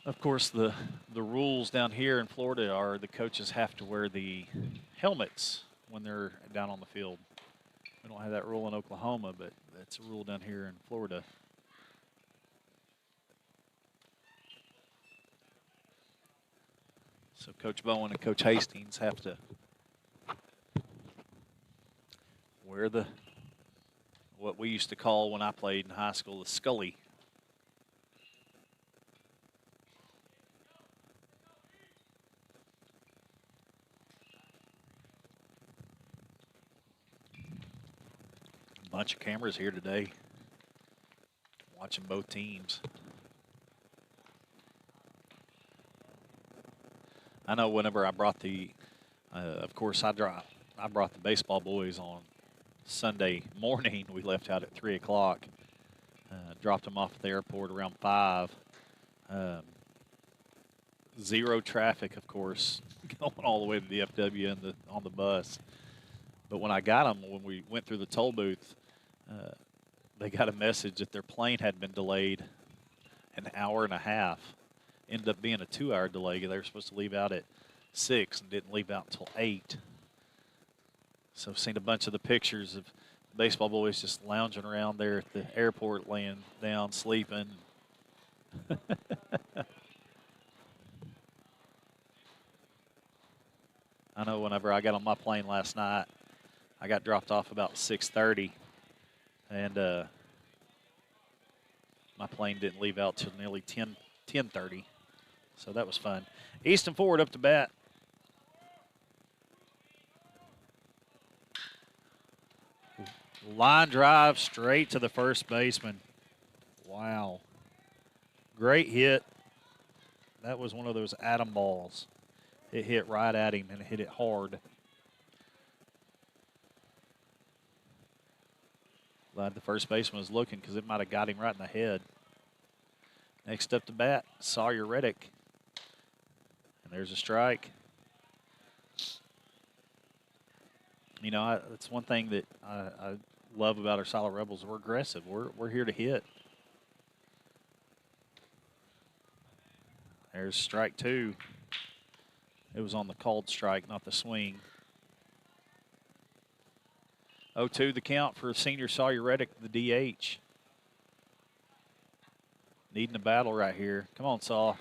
Of course, the rules down here in Florida are the coaches have to wear the helmets when they're down on the field. We don't have that rule in Oklahoma, but that's a rule down here in Florida. So Coach Bowen and Coach Hastings have to wear what we used to call when I played in high school, the Scully. A bunch of cameras here today watching both teams. I know whenever I brought of course I brought the baseball boys on Sunday morning. We left out at 3 o'clock. Dropped them off at the airport around 5. Zero traffic, of course, going all the way to the FW and on the bus. But when I got them, when we went through the toll booth, they got a message that their plane had been delayed an hour and a half. Ended up being a 2-hour delay. They were supposed to leave out at 6 and didn't leave out until 8. So I've seen a bunch of the pictures of baseball boys just lounging around there at the airport, laying down, sleeping. I know whenever I got on my plane last night, I got dropped off about 6:30, and my plane didn't leave out till nearly 10:30. So that was fun. Easton Ford up to bat. Line drive straight to the first baseman. Wow. Great hit. That was one of those atom balls. It hit right at him and hit it hard. Glad the first baseman was looking because it might have got him right in the head. Next up to bat, Sawyer Reddick. And there's a strike. You know, that's one thing that I love about our Silo Rebels. We're aggressive. We're here to hit. There's strike 2. It was on the called strike, not the swing. 0-2 the count for senior Sawyer Reddick, the DH. Needing a battle right here. Come on, Saw.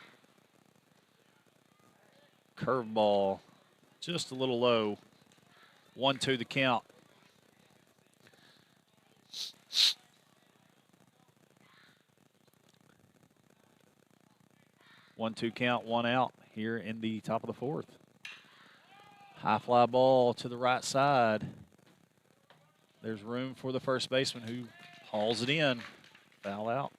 Curveball, just a little low. 1-2 the count. One-two count, 1 out here in the top of the 4th. High fly ball to the right side. There's room for the first baseman who hauls it in. Foul out.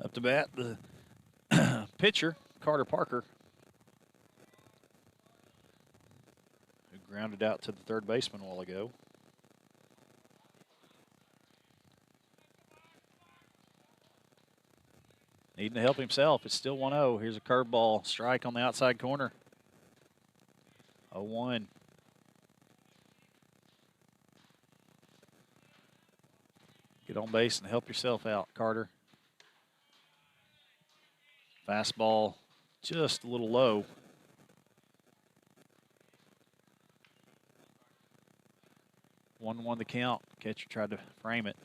Up to bat, the pitcher, Carter Parker, who grounded out to the third baseman a while ago. Needing to help himself. It's still 1-0. Here's a curveball. Strike on the outside corner. 0-1. Get on base and help yourself out, Carter. Fastball just a little low. 1-1 the count. Catcher tried to frame it.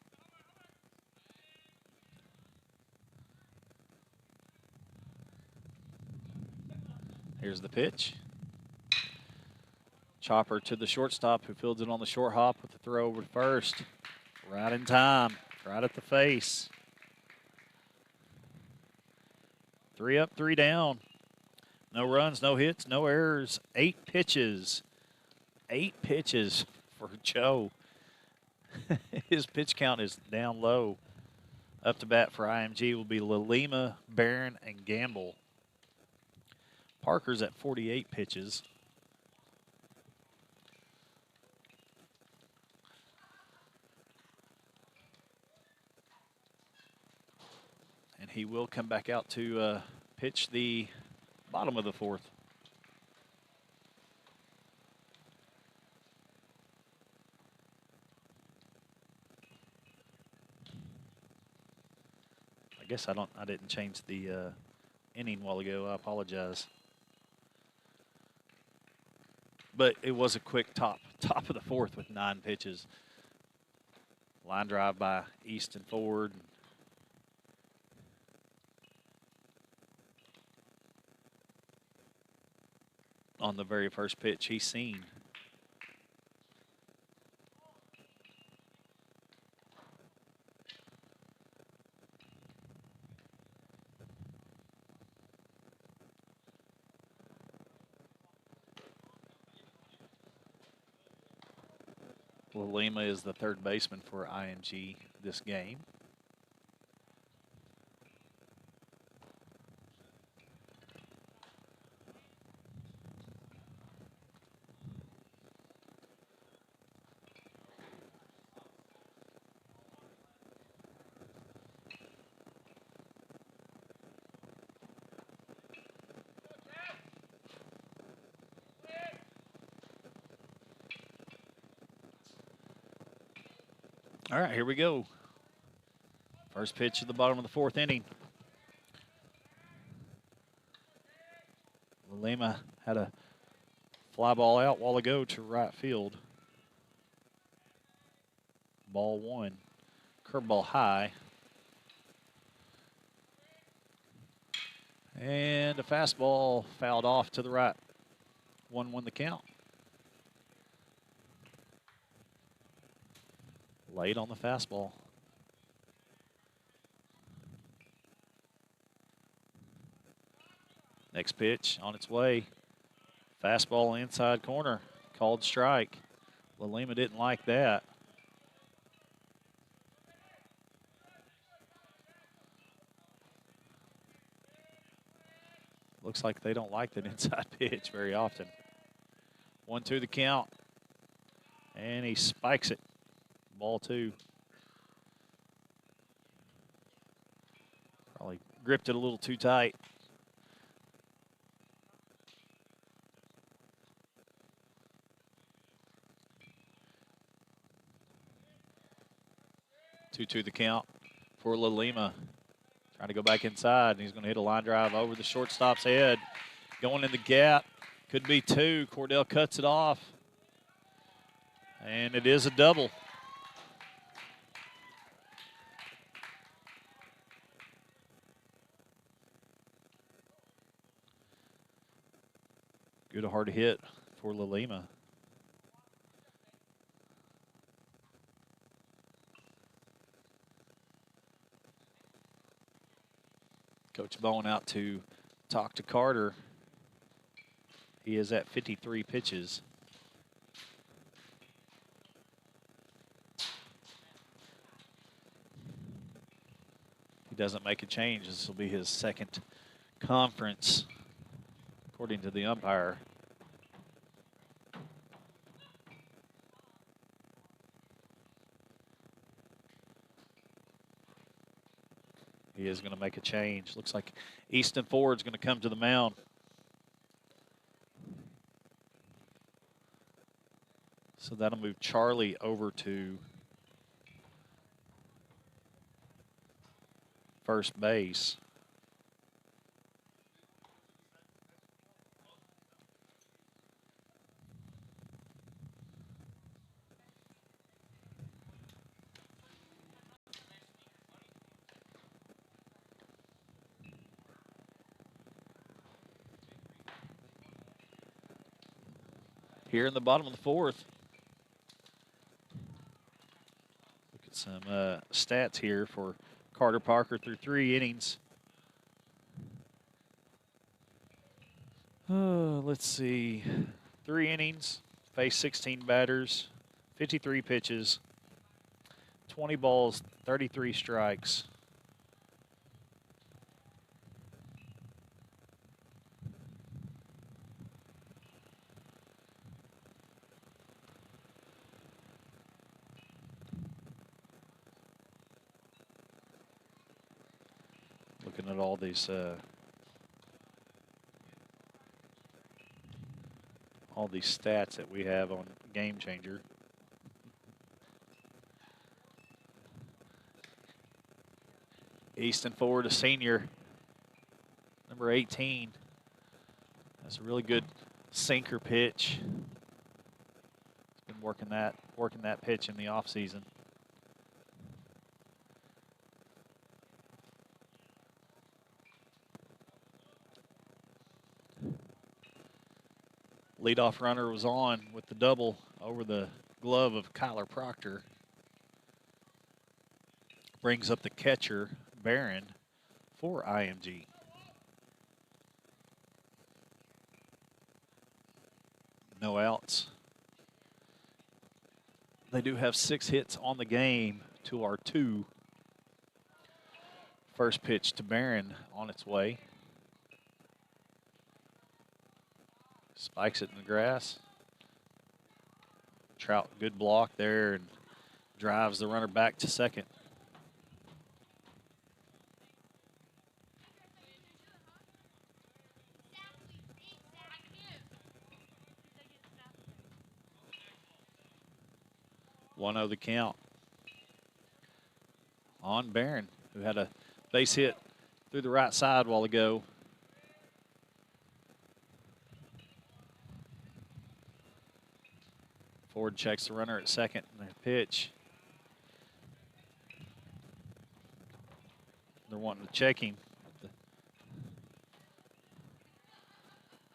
Here's the pitch. Chopper to the shortstop, who fields it on the short hop with the throw over to first. Right in time, right at the face. 3 up, 3 down. No runs, no hits, no errors. 8 pitches. 8 pitches for Joe. His pitch count is down low. Up to bat for IMG will be Lalima, Barron, and Gamble. Parker's at 48 pitches. And he will come back out to pitch the bottom of the 4th. I guess I didn't change the inning a while ago. I apologize. But it was a quick top of the 4th with 9 pitches. Line drive by Easton Ford. On the very first pitch he's seen. Lima is the third baseman for IMG this game. All right, here we go. First pitch at the bottom of the 4th inning. Lima had a fly ball out a while ago to right field. Ball 1. Curveball high. And a fastball fouled off to the right. 1-1 the count. Late on the fastball. Next pitch on its way. Fastball inside corner. Called strike. Lima didn't like that. Looks like they don't like that inside pitch very often. 1-2 the count. And he spikes it. Ball 2. Probably gripped it a little too tight. 2-2 the count for Lima. Trying to go back inside, and he's going to hit a line drive over the shortstop's head. Going in the gap. Could be 2. Cordell cuts it off. And it is a double. Good hard hit for Lima. Coach Bowen out to talk to Carter. He is at 53 pitches. He doesn't make a change. This will be his second conference, according to the umpire. He is going to make a change. Looks like Easton Ford's going to come to the mound. So that'll move Charlie over to first base. Here in the bottom of the fourth. Look at some stats here for Carter Parker through 3 innings. Let's see. 3 innings, faced 16 batters, 53 pitches, 20 balls, 33 strikes. Looking at all these stats that we have on Game Changer. Easton Ford, a senior, number 18. That's a really good sinker pitch. He's been working that pitch in the offseason. Leadoff runner was on with the double over the glove of Kyler Proctor. Brings up the catcher, Barron, for IMG. No outs. They do have 6 hits on the game to our 2. First pitch to Barron on its way. Spikes it in the grass. Trout, good block there, and drives the runner back to second. One oh the count on Barron, who had a base hit through the right side a while ago. Ford checks the runner at second and the pitch. They're wanting to check him. The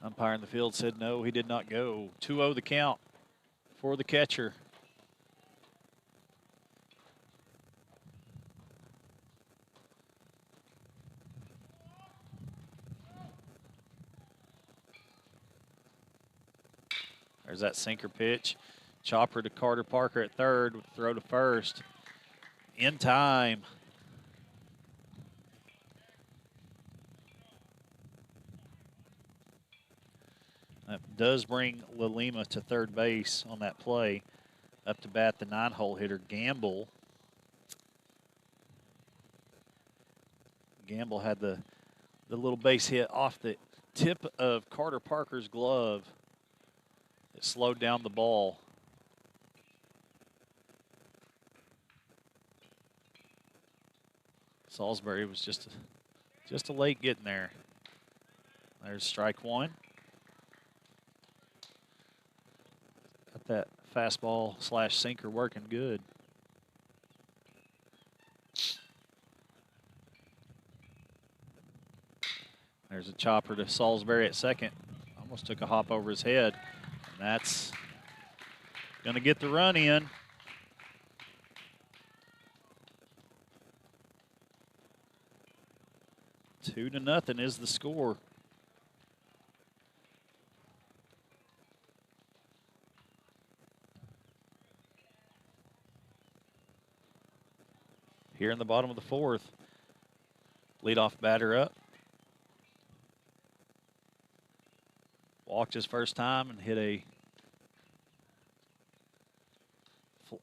umpire in the field said no, he did not go. 2-0 the count for the catcher. There's that sinker pitch. Chopper to Carter Parker at third with throw to first. In time. That does bring Lima to third base on that play. Up to bat, the 9-hole hitter, Gamble. Gamble had the little base hit off the tip of Carter Parker's glove. It slowed down the ball. Salisbury was just a late getting there. There's strike one. Got that fastball slash sinker working good. There's a chopper to Salisbury at second. Almost took a hop over his head. And that's going to get the run in. Two to nothing is the score. Here in the bottom of the fourth. Leadoff batter up. Walked his first time and hit a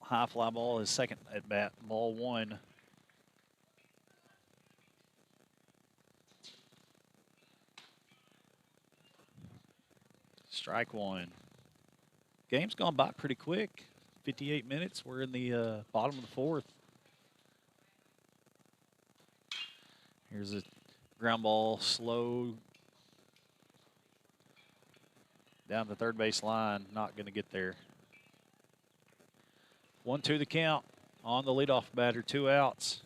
high fly ball his second at bat. Ball one. Strike one. Game's gone by pretty quick. 58 minutes. We're in the bottom of the fourth. Here's a ground ball, slow down the third base line. Not going to get there. 1-2 the count on the leadoff batter. 2 outs.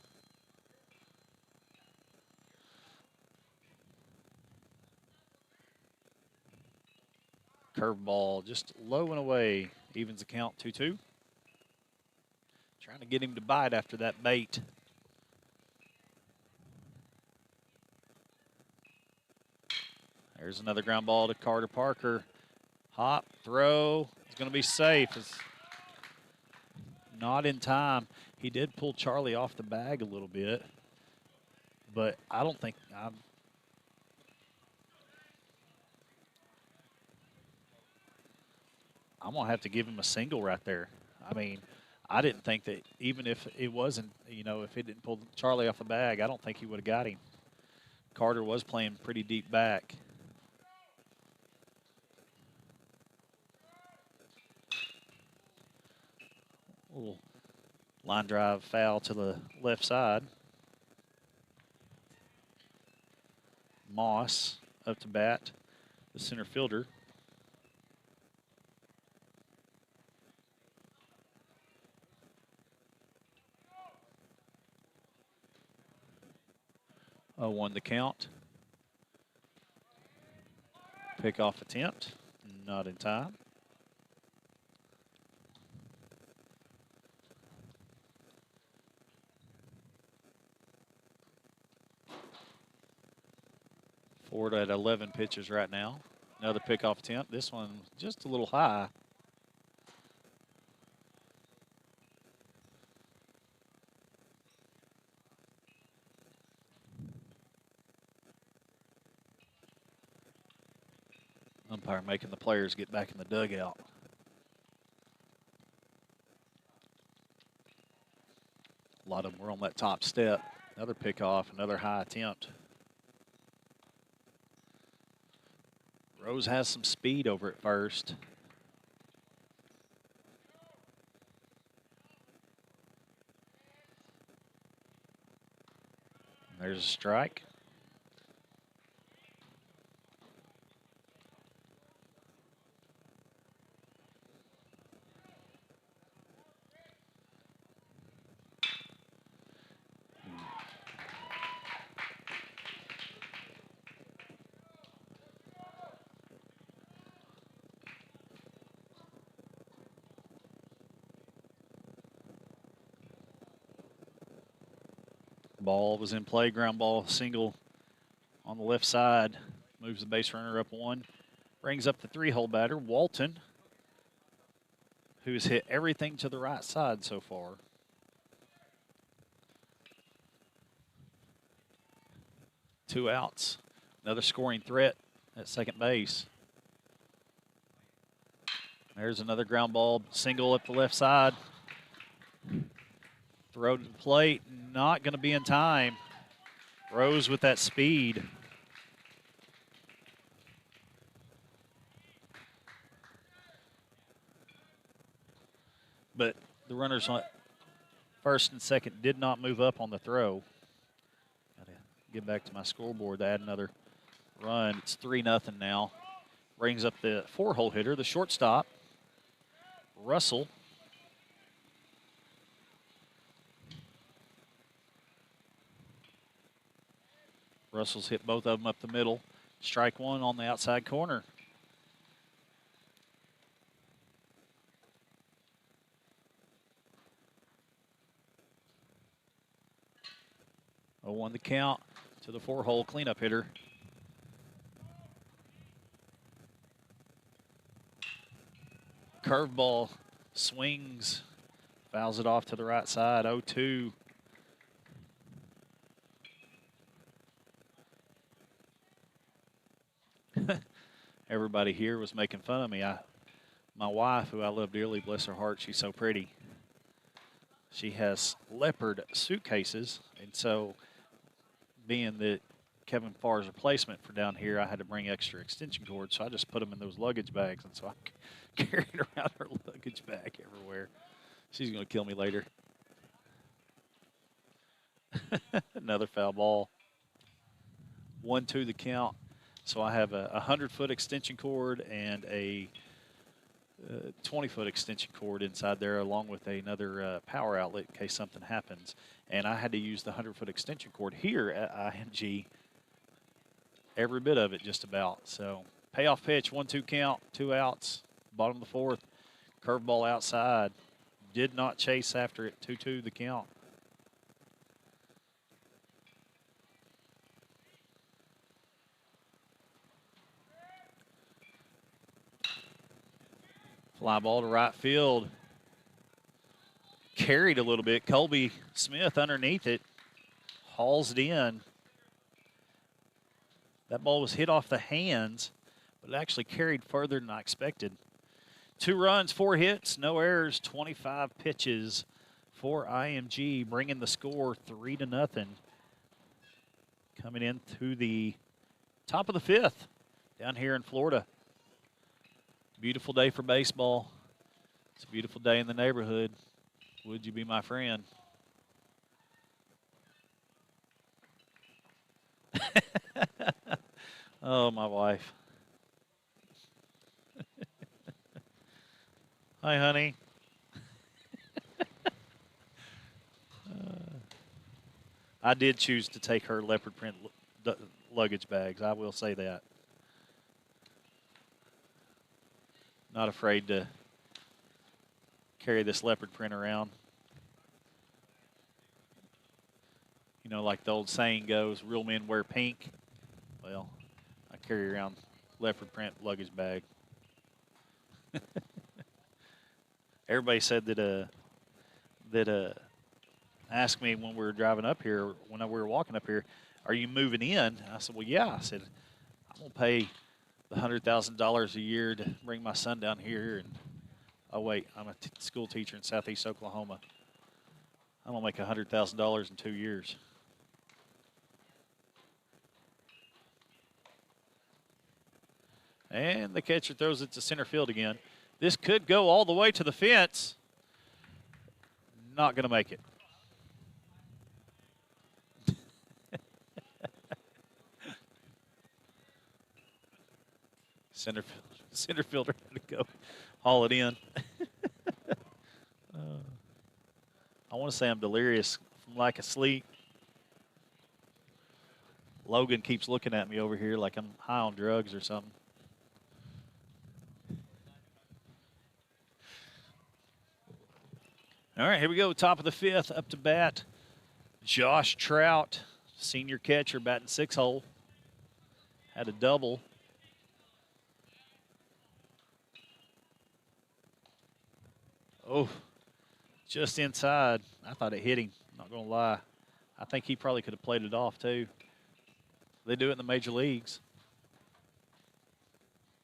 Curveball just low and away. Evens the count 2-2. Trying to get him to bite after that bait. There's another ground ball to Carter Parker. Hop, throw. It's going to be safe. It's not in time. He did pull Charlie off the bag a little bit, but I don't think I'm going to have to give him a single right there. I mean, I didn't think that even if it wasn't, if he didn't pull Charlie off the bag, I don't think he would have got him. Carter was playing pretty deep back. Little line drive foul to the left side. Moss up to bat, the center fielder. Oh, 1 the count. Pickoff attempt, not in time. Ford at 11 pitches right now. Another pickoff attempt. This one just a little high. Umpire making the players get back in the dugout. A lot of them were on that top step. Another pickoff, another high attempt. Rose has some speed over at first. There's a strike. Ball was in play, ground ball, single on the left side. Moves the base runner up 1. Brings up the 3-hole batter, Walton, who's hit everything to the right side so far. Two outs. Another scoring threat at second base. There's another ground ball, single up the left side. Throw to the plate, not going to be in time. Rose with that speed. But the runners on first and second did not move up on the throw. get back to my scoreboard to add another run. It's 3-0 now. Brings up the 4-hole hitter, the shortstop, Russell. Russell's hit both of them up the middle. Strike one on the outside corner. Oh, 1 the count to the 4-hole cleanup hitter. Curveball swings, fouls it off to the right side, 0-2. Everybody here was making fun of me. My wife, who I love dearly, bless her heart, she's so pretty. She has leopard suitcases, and so being that Kevin Farr's replacement for down here, I had to bring extra extension cords, so I just put them in those luggage bags, and so I carried around her luggage bag everywhere. She's going to kill me later. Another foul ball. 1-2 the count. So I have a 100-foot extension cord and a 20-foot extension cord inside there, along with another power outlet in case something happens. And I had to use the 100-foot extension cord here at IMG, every bit of it just about. So payoff pitch, 1-2 count, 2 outs, bottom of the 4th. Curveball outside. Did not chase after it, 2-2 the count. Fly ball to right field. Carried a little bit. Colby Smith underneath it. Hauls it in. That ball was hit off the hands, but it actually carried further than I expected. 2 runs, 4 hits, no errors, 25 pitches for IMG, bringing the score 3-0. Coming into the top of the 5th down here in Florida. Beautiful day for baseball. It's a beautiful day in the neighborhood. Would you be my friend? Oh, my wife. Hi, honey. I did choose to take her leopard print luggage bags. I will say that. Not afraid to carry this leopard print around. You know, like the old saying goes, real men wear pink. Well, I carry around leopard print luggage bag. Everybody said that asked me when we were driving up here, when we were walking up here, are you moving in? And I said, well, yeah. I said, I'm going to pay the $100,000 a year to bring my son down here. And oh, wait, I'm a school teacher in Southeast Oklahoma. I'm going to make $100,000 in 2 years. And the catcher throws it to center field again. This could go all the way to the fence. Not going to make it. Center fielder had to go haul it in. I want to say I'm delirious from lack of sleep. Logan keeps looking at me over here like I'm high on drugs or something. All right, here we go. Top of the 5th, up to bat. Josh Trout, senior catcher, batting 6-hole. Had a double. Oh, just inside. I thought it hit him, not going to lie. I think he probably could have played it off, too. They do it in the major leagues.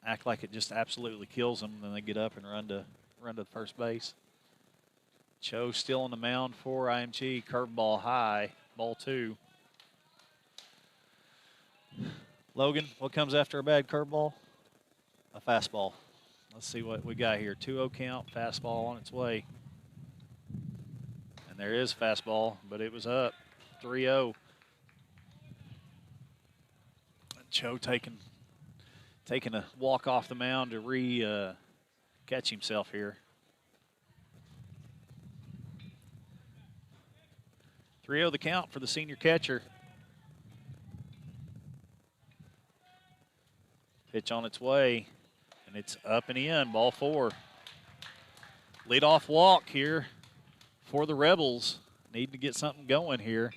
Act like it just absolutely kills them, and then they get up and run to first base. Cho still on the mound for IMG. Curveball high, ball 2. Logan, what comes after a bad curveball? A fastball. Let's see what we got here. 2-0 count, fastball on its way. And there is fastball, but it was up. 3-0. Cho taking a walk off the mound to catch himself here. 3-0 the count for the senior catcher. Pitch on its way, and it's up and in, ball 4. Leadoff walk here for the Rebels. Need to get something going here.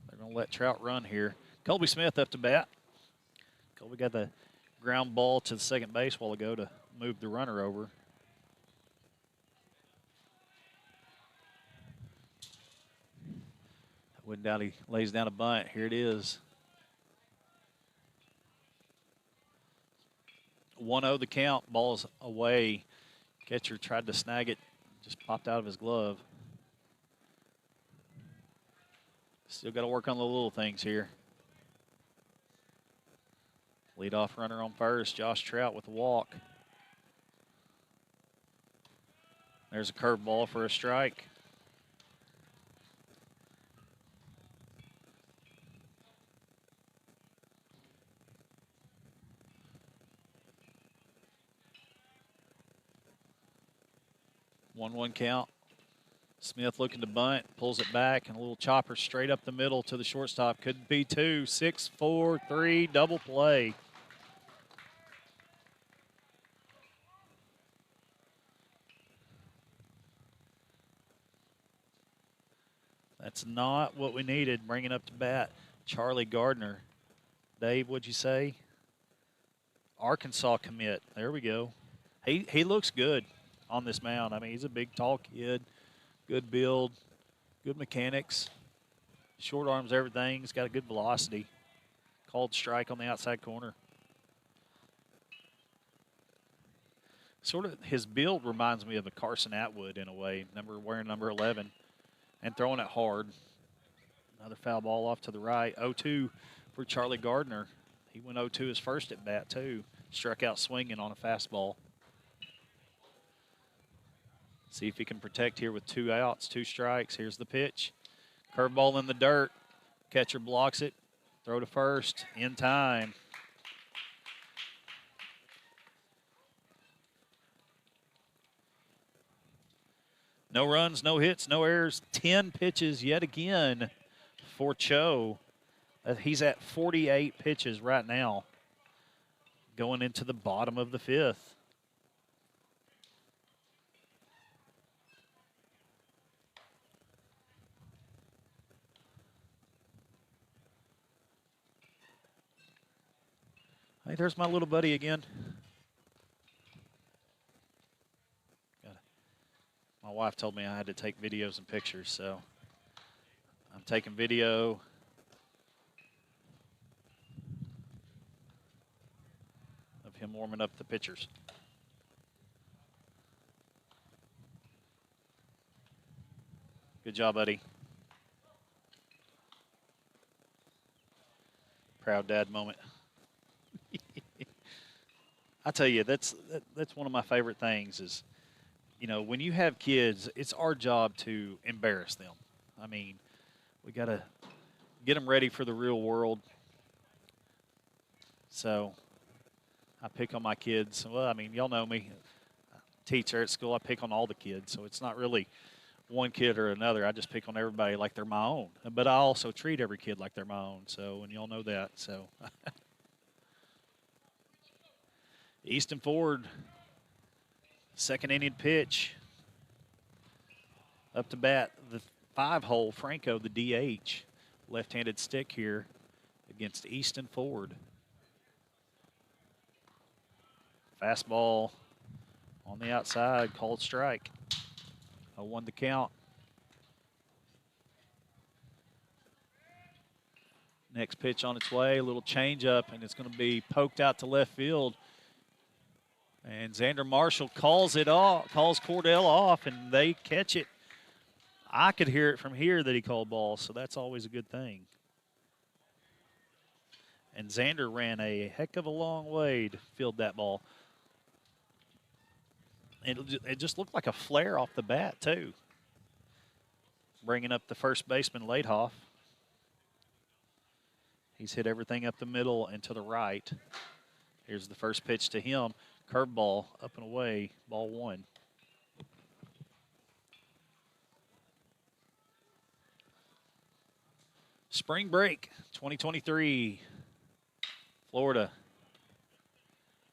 They're going to let Trout run here. Colby Smith up to bat. Colby got the ground ball to the second base while ago to move the runner over. Wouldn't doubt he lays down a bunt. Here it is. 1-0 the count. Ball's away. Catcher tried to snag it. Just popped out of his glove. Still got to work on the little things here. Leadoff runner on first. Josh Trout with a walk. There's a curveball for a strike. One count. Smith looking to bunt, pulls it back, and a little chopper straight up the middle to the shortstop. Could be 2, 6, 4, 3, double play. That's not what we needed, bringing up to bat. Charlie Gardner. Dave, what'd you say? Arkansas commit. There we go. He looks good on this mound. I mean, he's a big, tall kid, good build, good mechanics, short arms, everything. He's got a good velocity. Called strike on the outside corner. Sort of his build reminds me of a Carson Atwood in a way, wearing number 11 and throwing it hard. Another foul ball off to the right. 0-2 for Charlie Gardner. He went 0-2 his first at bat, too. Struck out swinging on a fastball. See if he can protect here with 2 outs, 2 strikes. Here's the pitch. Curveball in the dirt. Catcher blocks it. Throw to first in time. No runs, no hits, no errors. 10 pitches yet again for Cho. He's at 48 pitches right now, going into the bottom of the 5th. Hey, there's my little buddy again. My wife told me I had to take videos and pictures, so I'm taking video. Of him warming up the pitchers. Good job, buddy. Proud dad moment. I tell you, that's one of my favorite things is, you know, when you have kids, it's our job to embarrass them. I mean, we got to get them ready for the real world. So I pick on my kids. Well, I mean, y'all know me. Teacher at school, I pick on all the kids. So it's not really one kid or another. I just pick on everybody like they're my own. But I also treat every kid like they're my own. So, and y'all know that. So Easton Ford, second inning pitch. Up to bat, the 5-hole, Franco, the DH. Left-handed stick here against Easton Ford. Fastball on the outside, called strike. 0-1 the count. Next pitch on its way, a little changeup, and it's going to be poked out to left field. And Xander Marshall calls it off, calls Cordell off, and they catch it. I could hear it from here that he called ball, so that's always a good thing. And Xander ran a heck of a long way to field that ball. It just looked like a flare off the bat, too. Bringing up the first baseman, Laidhoff. He's hit everything up the middle and to the right. Here's the first pitch to him. Curveball up and away, ball one. Spring break 2023, Florida.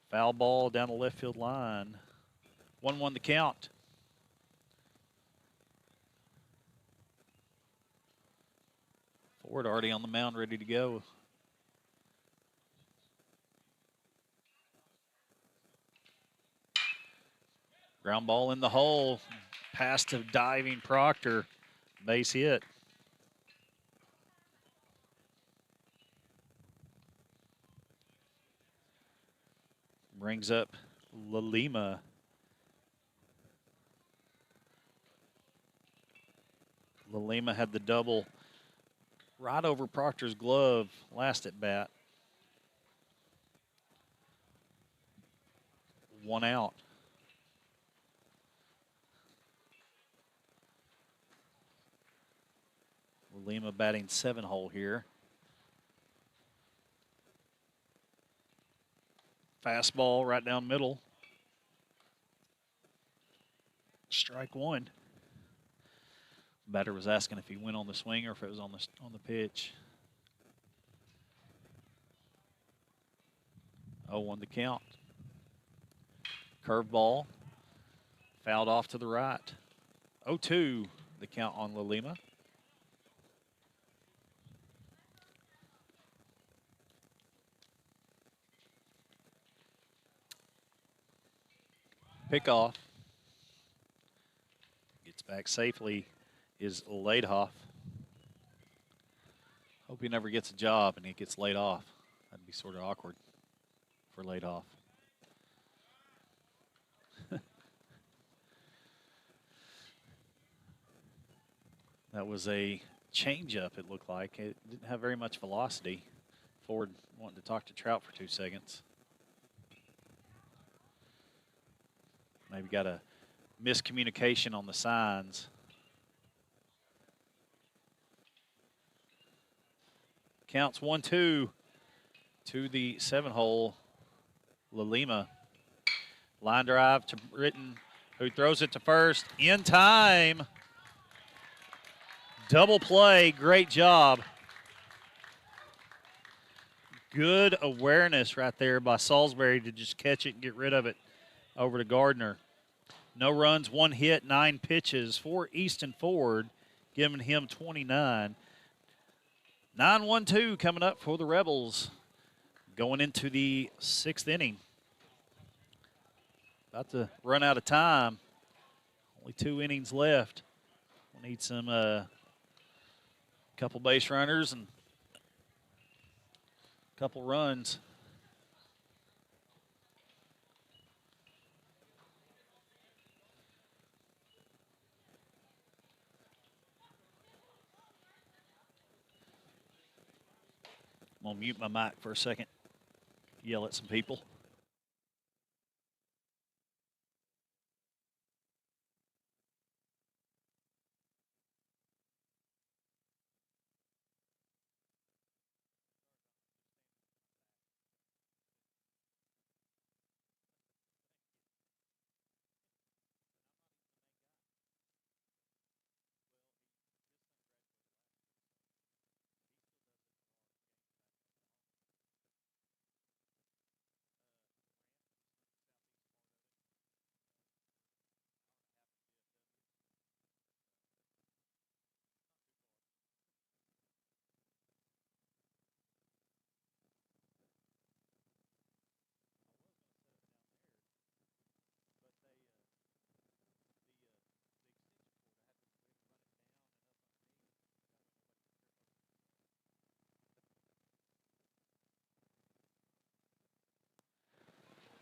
Foul ball down the left field line. 1-1 the count. Ford already on the mound, ready to go. Ground ball in the hole. Pass to diving Proctor. Base hit. Brings up Lalima. Lalima had the double right over Proctor's glove last at bat. 1 out. Lalima batting 7-hole here. Fastball right down middle. Strike one. Batter was asking if he went on the swing or if it was on the pitch. 0-1 the count. Curveball. Fouled off to the right. 0-2 the count on Lalima. Pickoff. Gets back safely is Laidhoff. Hope he never gets a job and he gets laid off. That'd be sort of awkward for Laidhoff. That was a changeup, it looked like. It didn't have very much velocity. Ford wanting to talk to Trout for 2 seconds. Maybe got a miscommunication on the signs. Counts 1-2 to the 7-hole. Lalima. Line drive to Britton, who throws it to first in time. Double play, great job. Good awareness right there by Salisbury to just catch it and get rid of it over to Gardner. No runs, 1 hit, 9 pitches for Easton Ford, giving him 29. 9-1-2 coming up for the Rebels going into the 6th inning. About to run out of time. Only 2 innings left. We'll need some couple base runners and a couple runs. I'm going to mute my mic for a second. Yell at some people.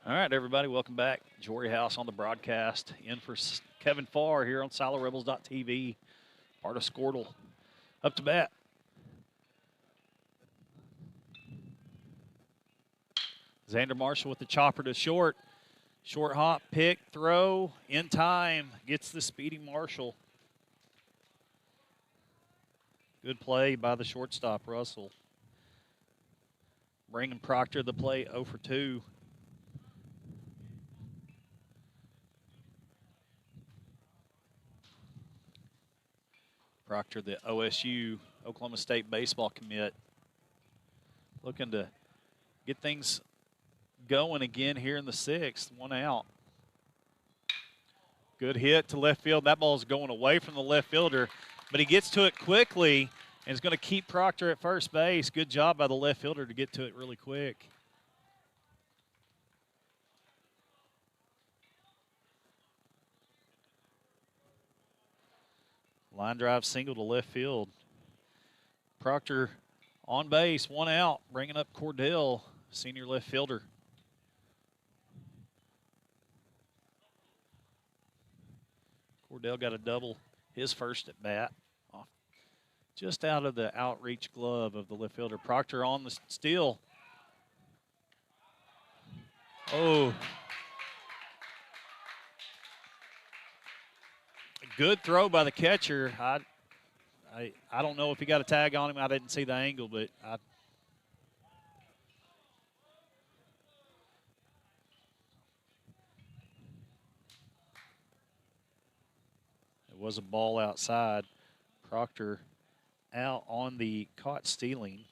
All right, everybody, welcome back. Jory House on the broadcast. In for Kevin Farr here on SiloRebels.tv. Part of Squirtle. Up to bat. Xander Marshall with the chopper to short. Short hop, pick, throw, in time, gets the speedy Marshall. Good play by the shortstop, Russell. Bringing Proctor the plate 0 for 2. Proctor, the OSU, Oklahoma State baseball commit, looking to get things going again here in the 6th. 1 out. Good hit to left field. That ball is going away from the left fielder, but he gets to it quickly and is going to keep Proctor at first base. Good job by the left fielder to get to it really quick. Line drive single to left field. Proctor on base, 1 out, bringing up Cordell, senior left fielder. Cordell got a double his first at bat, off just out of the outreach glove of the left fielder. Proctor on the steal. Oh. Good throw by the catcher. I don't know if he got a tag on him. I didn't see the angle, but it was a ball outside. Proctor out on the caught stealing.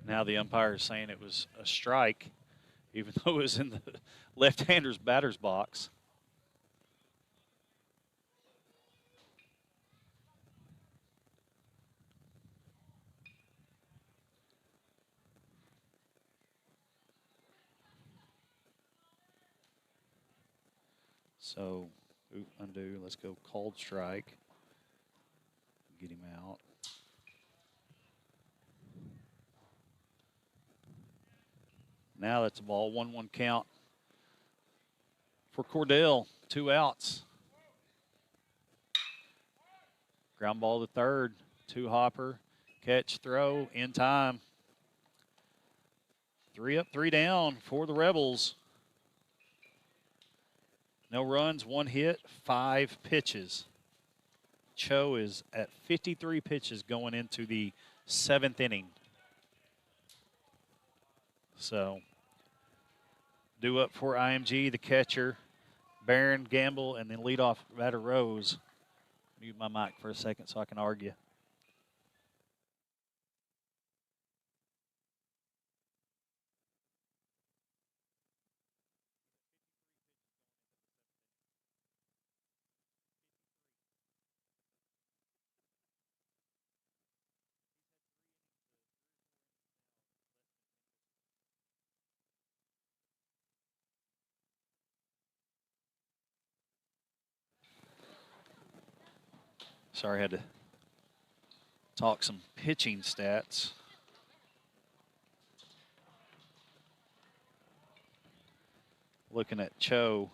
Now the umpire is saying it was a strike, even though it was in the left-hander's batter's box. So, undo. Let's go called strike. Get him out. Now that's a ball. 1-1 count for Cordell. 2 outs. Ground ball to third. 2 hopper. Catch, throw, in time. 3 up, 3 down for the Rebels. No runs, 1 hit, 5 pitches. Cho is at 53 pitches going into the 7th inning. So, due up for IMG, the catcher, Barron, Gamble, and then leadoff batter Rose. Mute my mic for a second so I can argue. Sorry, I had to talk some pitching stats. Looking at Cho,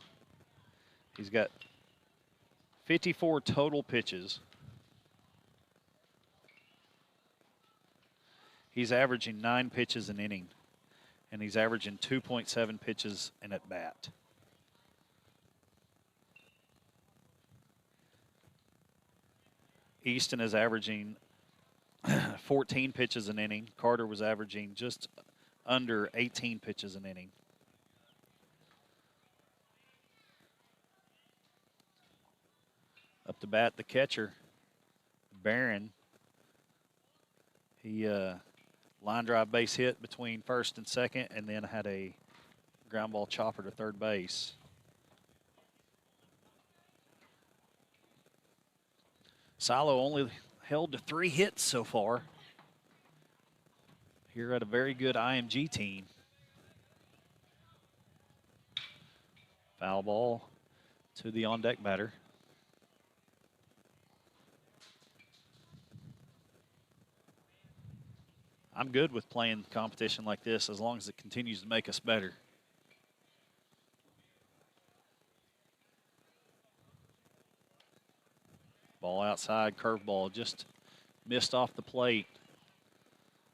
he's got 54 total pitches. He's averaging 9 pitches an inning, and he's averaging 2.7 pitches an at bat. Easton is averaging 14 pitches an inning. Carter was averaging just under 18 pitches an inning. Up to bat, the catcher, Barron. He line drive base hit between first and second, and then had a ground ball chopper to third base. Silo only held to 3 hits so far here at a very good IMG team. Foul ball to the on-deck batter. I'm good with playing competition like this as long as it continues to make us better. Ball outside, curveball, just missed off the plate.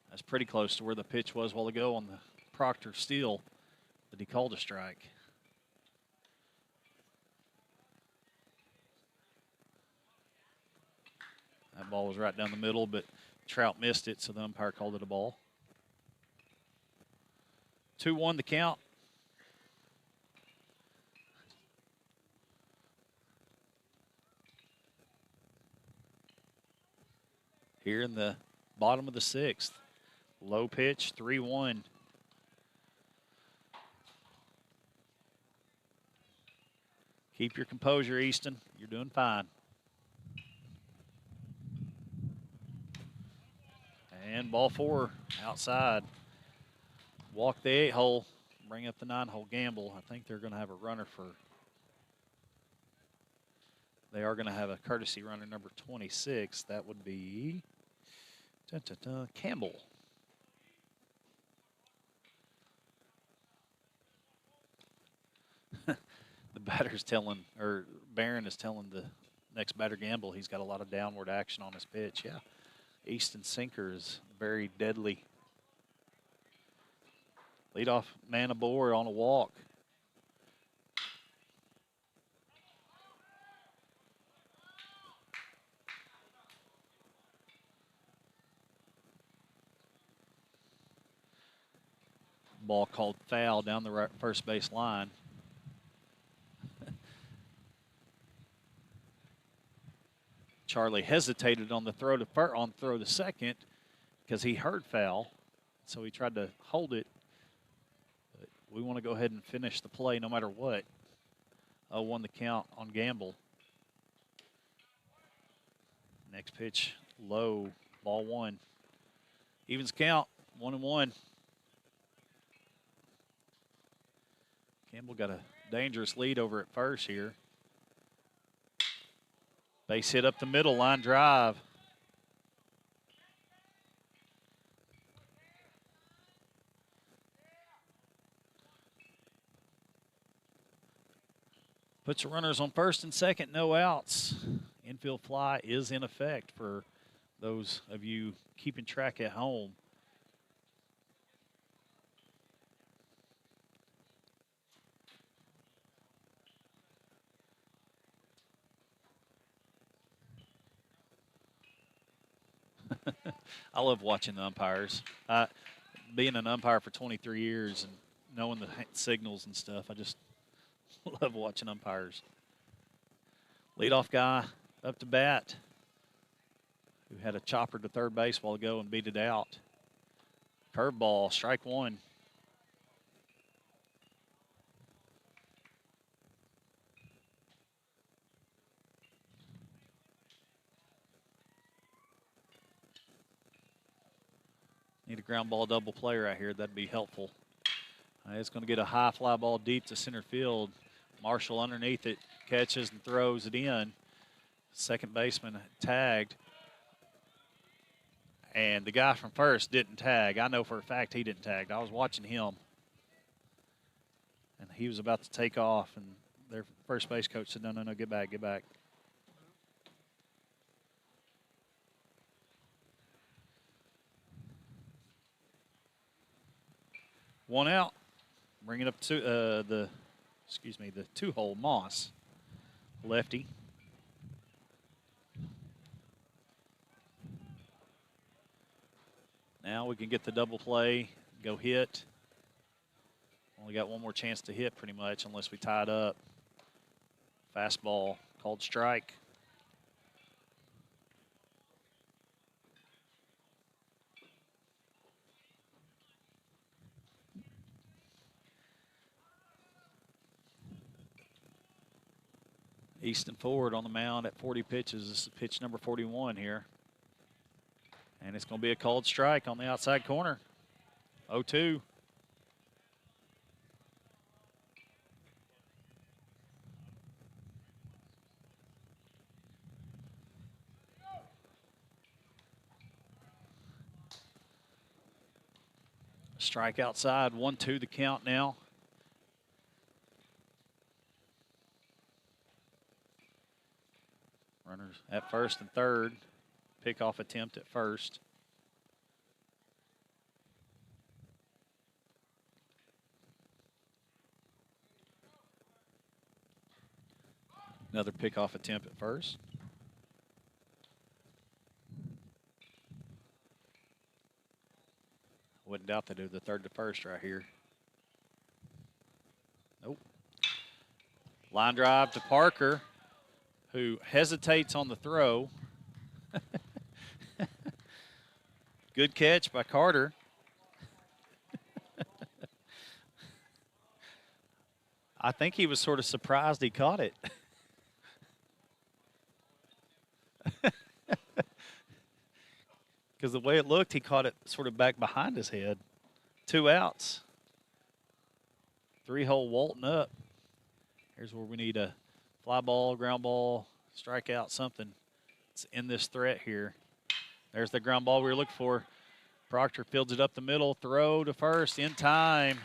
That's pretty close to where the pitch was a while ago on the Proctor steal, but he called a strike. That ball was right down the middle, but Trout missed it, so the umpire called it a ball. 2-1 the count. Here in the bottom of the 6th. Low pitch, 3-1. Keep your composure, Easton. You're doing fine. And ball 4 outside. Walk the 8-hole, bring up the 9-hole gamble. I think they're going to have a runner for. They are going to have a courtesy runner number 26. That would be Campbell. The batter's telling, or Barron is telling the next batter gamble he's got a lot of downward action on his pitch. Yeah, Easton sinker is very deadly. Leadoff man aboard on a walk. Ball called foul down the right first base line. Charlie hesitated on the throw to second because he heard foul, so he tried to hold it. But we want to go ahead and finish the play no matter what. 0-1 the count on Gamble. Next pitch, low, ball 1. Evens count, 1-1. Campbell got a dangerous lead over at first here. Base hit up the middle, line drive. Puts the runners on first and second, no outs. Infield fly is in effect for those of you keeping track at home. I love watching the umpires. Being an umpire for 23 years and knowing the signals and stuff, I just love watching umpires. Leadoff guy up to bat, who had a chopper to third base a while ago and beat it out. Curveball, strike 1. Need a ground ball double play right here. That'd be helpful. It's going to get a high fly ball deep to center field. Marshall underneath it, catches and throws it in. Second baseman tagged. And the guy from first didn't tag. I know for a fact he didn't tag. I was watching him. And he was about to take off, and their first base coach said, no, get back, get back. One out. Bring it up to the 2-hole Moss. Lefty. Now we can get the double play, go hit. Only got one more chance to hit pretty much unless we tie it up. Fastball called strike. Easton forward on the mound at 40 pitches. This is pitch number 41 here. And it's going to be a called strike on the outside corner. 0-2. Strike outside, 1-2 the count now. Runners at first and third. Pickoff attempt at first. Another pickoff attempt at first. Wouldn't doubt they do the third to first right here. Nope. Line drive to Parker, who hesitates on the throw. Good catch by Carter. I think he was sort of surprised he caught it. Because the way it looked, he caught it sort of back behind his head. 2 outs. 3-hole Walton up. Here's where we need a fly ball, ground ball, strikeout, something. It's in this threat here. There's the ground ball we were looking for. Proctor fields it up the middle, throw to first in time.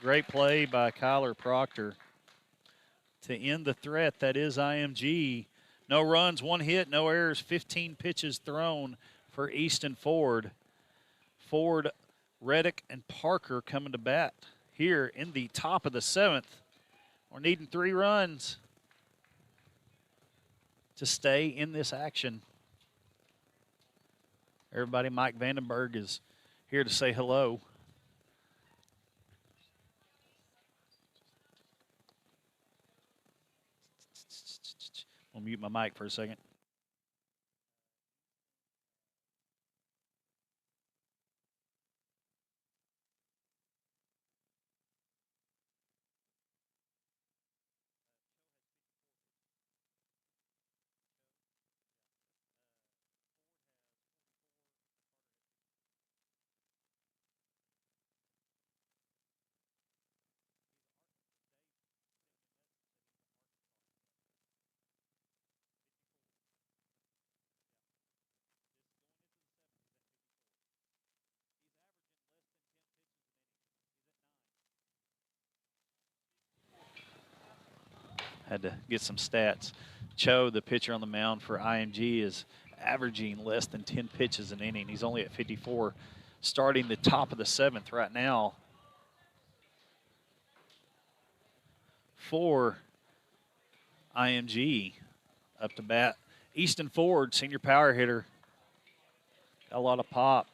Great play by Kyler Proctor to end the threat that is IMG. No runs, 1 hit, no errors, 15 pitches thrown for Easton Ford. Ford, Reddick, and Parker coming to bat here in the top of the 7th. We're needing 3 runs to stay in this action. Everybody, Mike Vandenberg is here to say hello. I'll mute my mic for a second. Had to get some stats. Cho, the pitcher on the mound for IMG, is averaging less than 10 pitches an inning. He's only at 54, starting the top of the 7th right now. For IMG, up to bat, Easton Ford, senior power hitter. Got a lot of pop.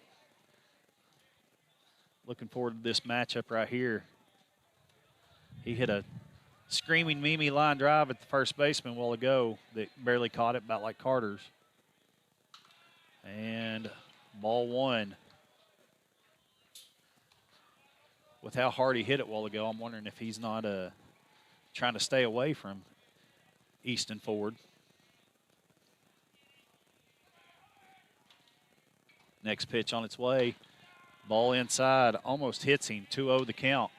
Looking forward to this matchup right here. He hit a screaming Mimi line drive at the first baseman a while ago that barely caught it, about like Carter's. And ball 1. With how hard he hit it a while ago, I'm wondering if he's not trying to stay away from Easton Ford. Next pitch on its way. Ball inside, almost hits him. 2-0 the count.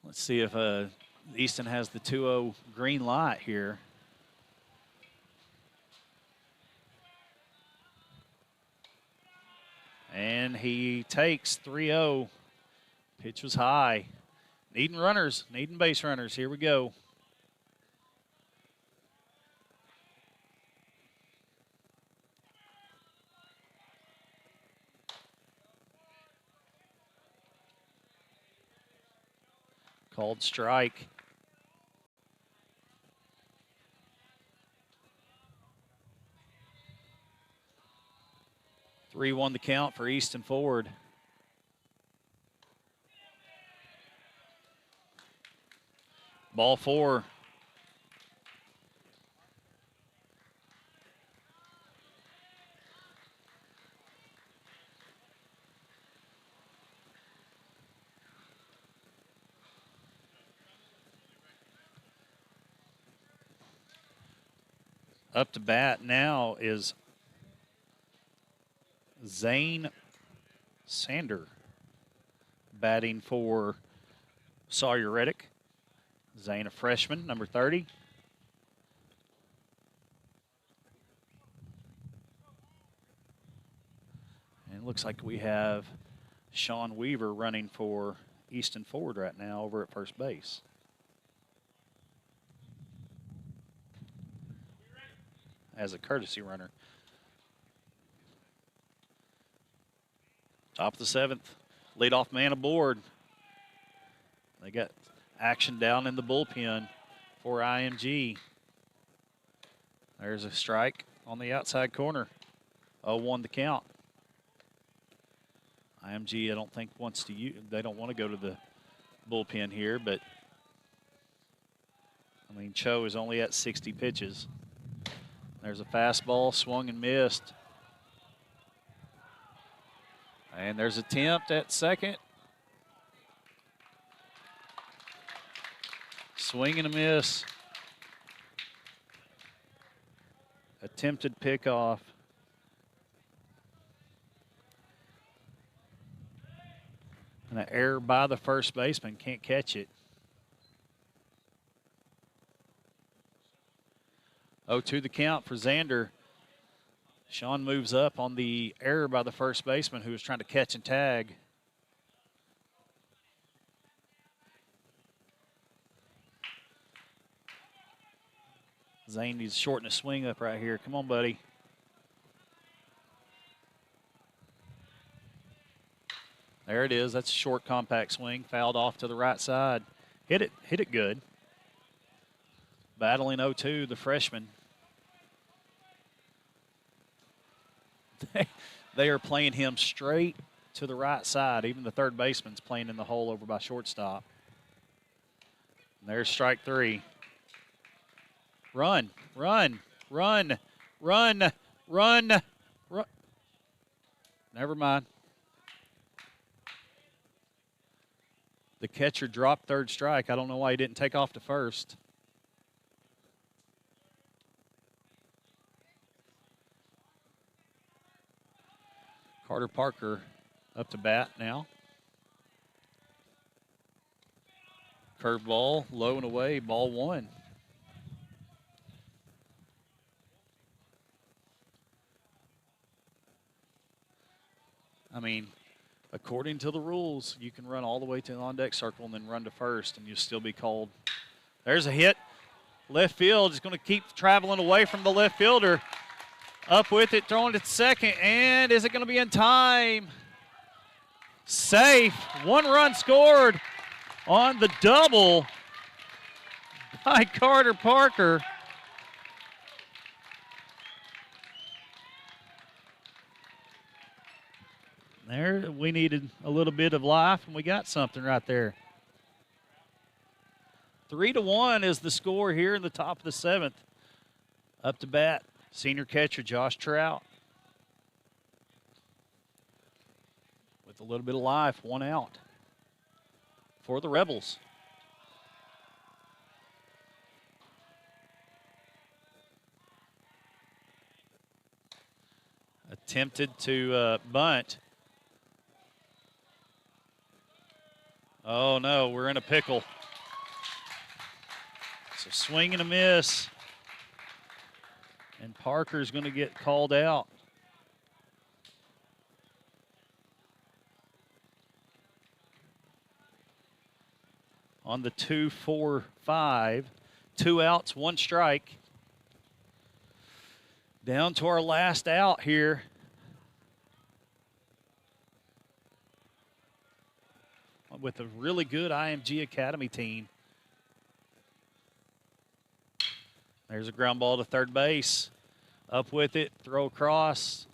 Let's see if Easton has the 2-0 green light here. And he takes 3-0. Pitch was high. Needing runners, needing base runners. Here we go. Called strike. Three won the count for Easton Ford. Ball 4. Up to bat now is Zane Sander, batting for Sawyer Reddick. Zane, a freshman, number 30. Looks like we have Sean Weaver running for Easton Ford right now over at first base. As a courtesy runner. Top of the 7th, leadoff man aboard. They got action down in the bullpen for IMG. There's a strike on the outside corner. 0-1 the count. IMG, I don't think wants to use, they don't want to go to the bullpen here, but I mean, Cho is only at 60 pitches. There's a fastball, swung and missed. And there's an attempt at second. Swing and a miss. Attempted pickoff. And an error by the first baseman, can't catch it. 0-2 the count for Xander. Sean moves up on the error by the first baseman who was trying to catch and tag. Zane needs to shorten his swing up right here. Come on, buddy. There it is. That's a short, compact swing. Fouled off to the right side. Hit it good. Battling 0-2, the freshman. They are playing him straight to the right side. Even the third baseman's playing in the hole over by shortstop. And there's strike 3. Run, run, run, run, run, run. Never mind. The catcher dropped third strike. I don't know why he didn't take off to first. Carter Parker up to bat now. Curveball, low and away, ball 1. I mean, according to the rules, you can run all the way to the on-deck circle and then run to first, and you'll still be called. There's a hit. Left field is going to keep traveling away from the left fielder. Up with it, throwing it to second, and is it going to be in time? Safe. 1 run scored on the double by Carter Parker. There, we needed a little bit of life, and we got something right there. 3-1 is the score here in the top of the 7th. Up to bat, senior catcher Josh Trout. With a little bit of life, 1 out for the Rebels. Attempted to bunt. Oh, no, we're in a pickle. So swing and a miss. And Parker's going to get called out. On the 2-4-5. 2 outs, 1 strike. Down to our last out here. With a really good IMG Academy team. There's a ground ball to third base. Up with it, throw across.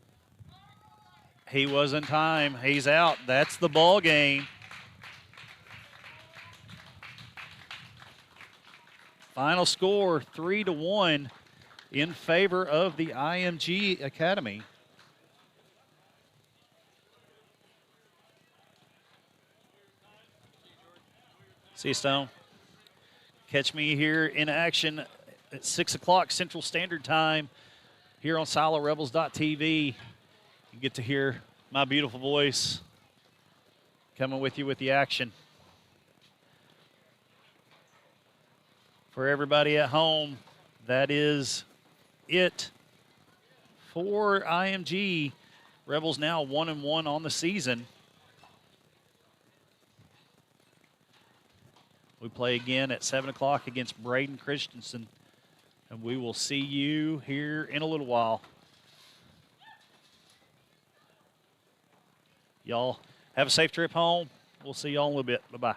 He was in time. He's out. That's the ball game. Final score 3-1 in favor of the IMG Academy. See you, Stone. Catch me here in action at 6 o'clock Central Standard Time here on SiloRebels.tv. You get to hear my beautiful voice coming with you with the action. For everybody at home, that is it for IMG. Rebels now 1-1 on the season. We play again at 7 o'clock against Braden Christensen, and we will see you here in a little while. Y'all have a safe trip home. We'll see y'all in a little bit. Bye-bye.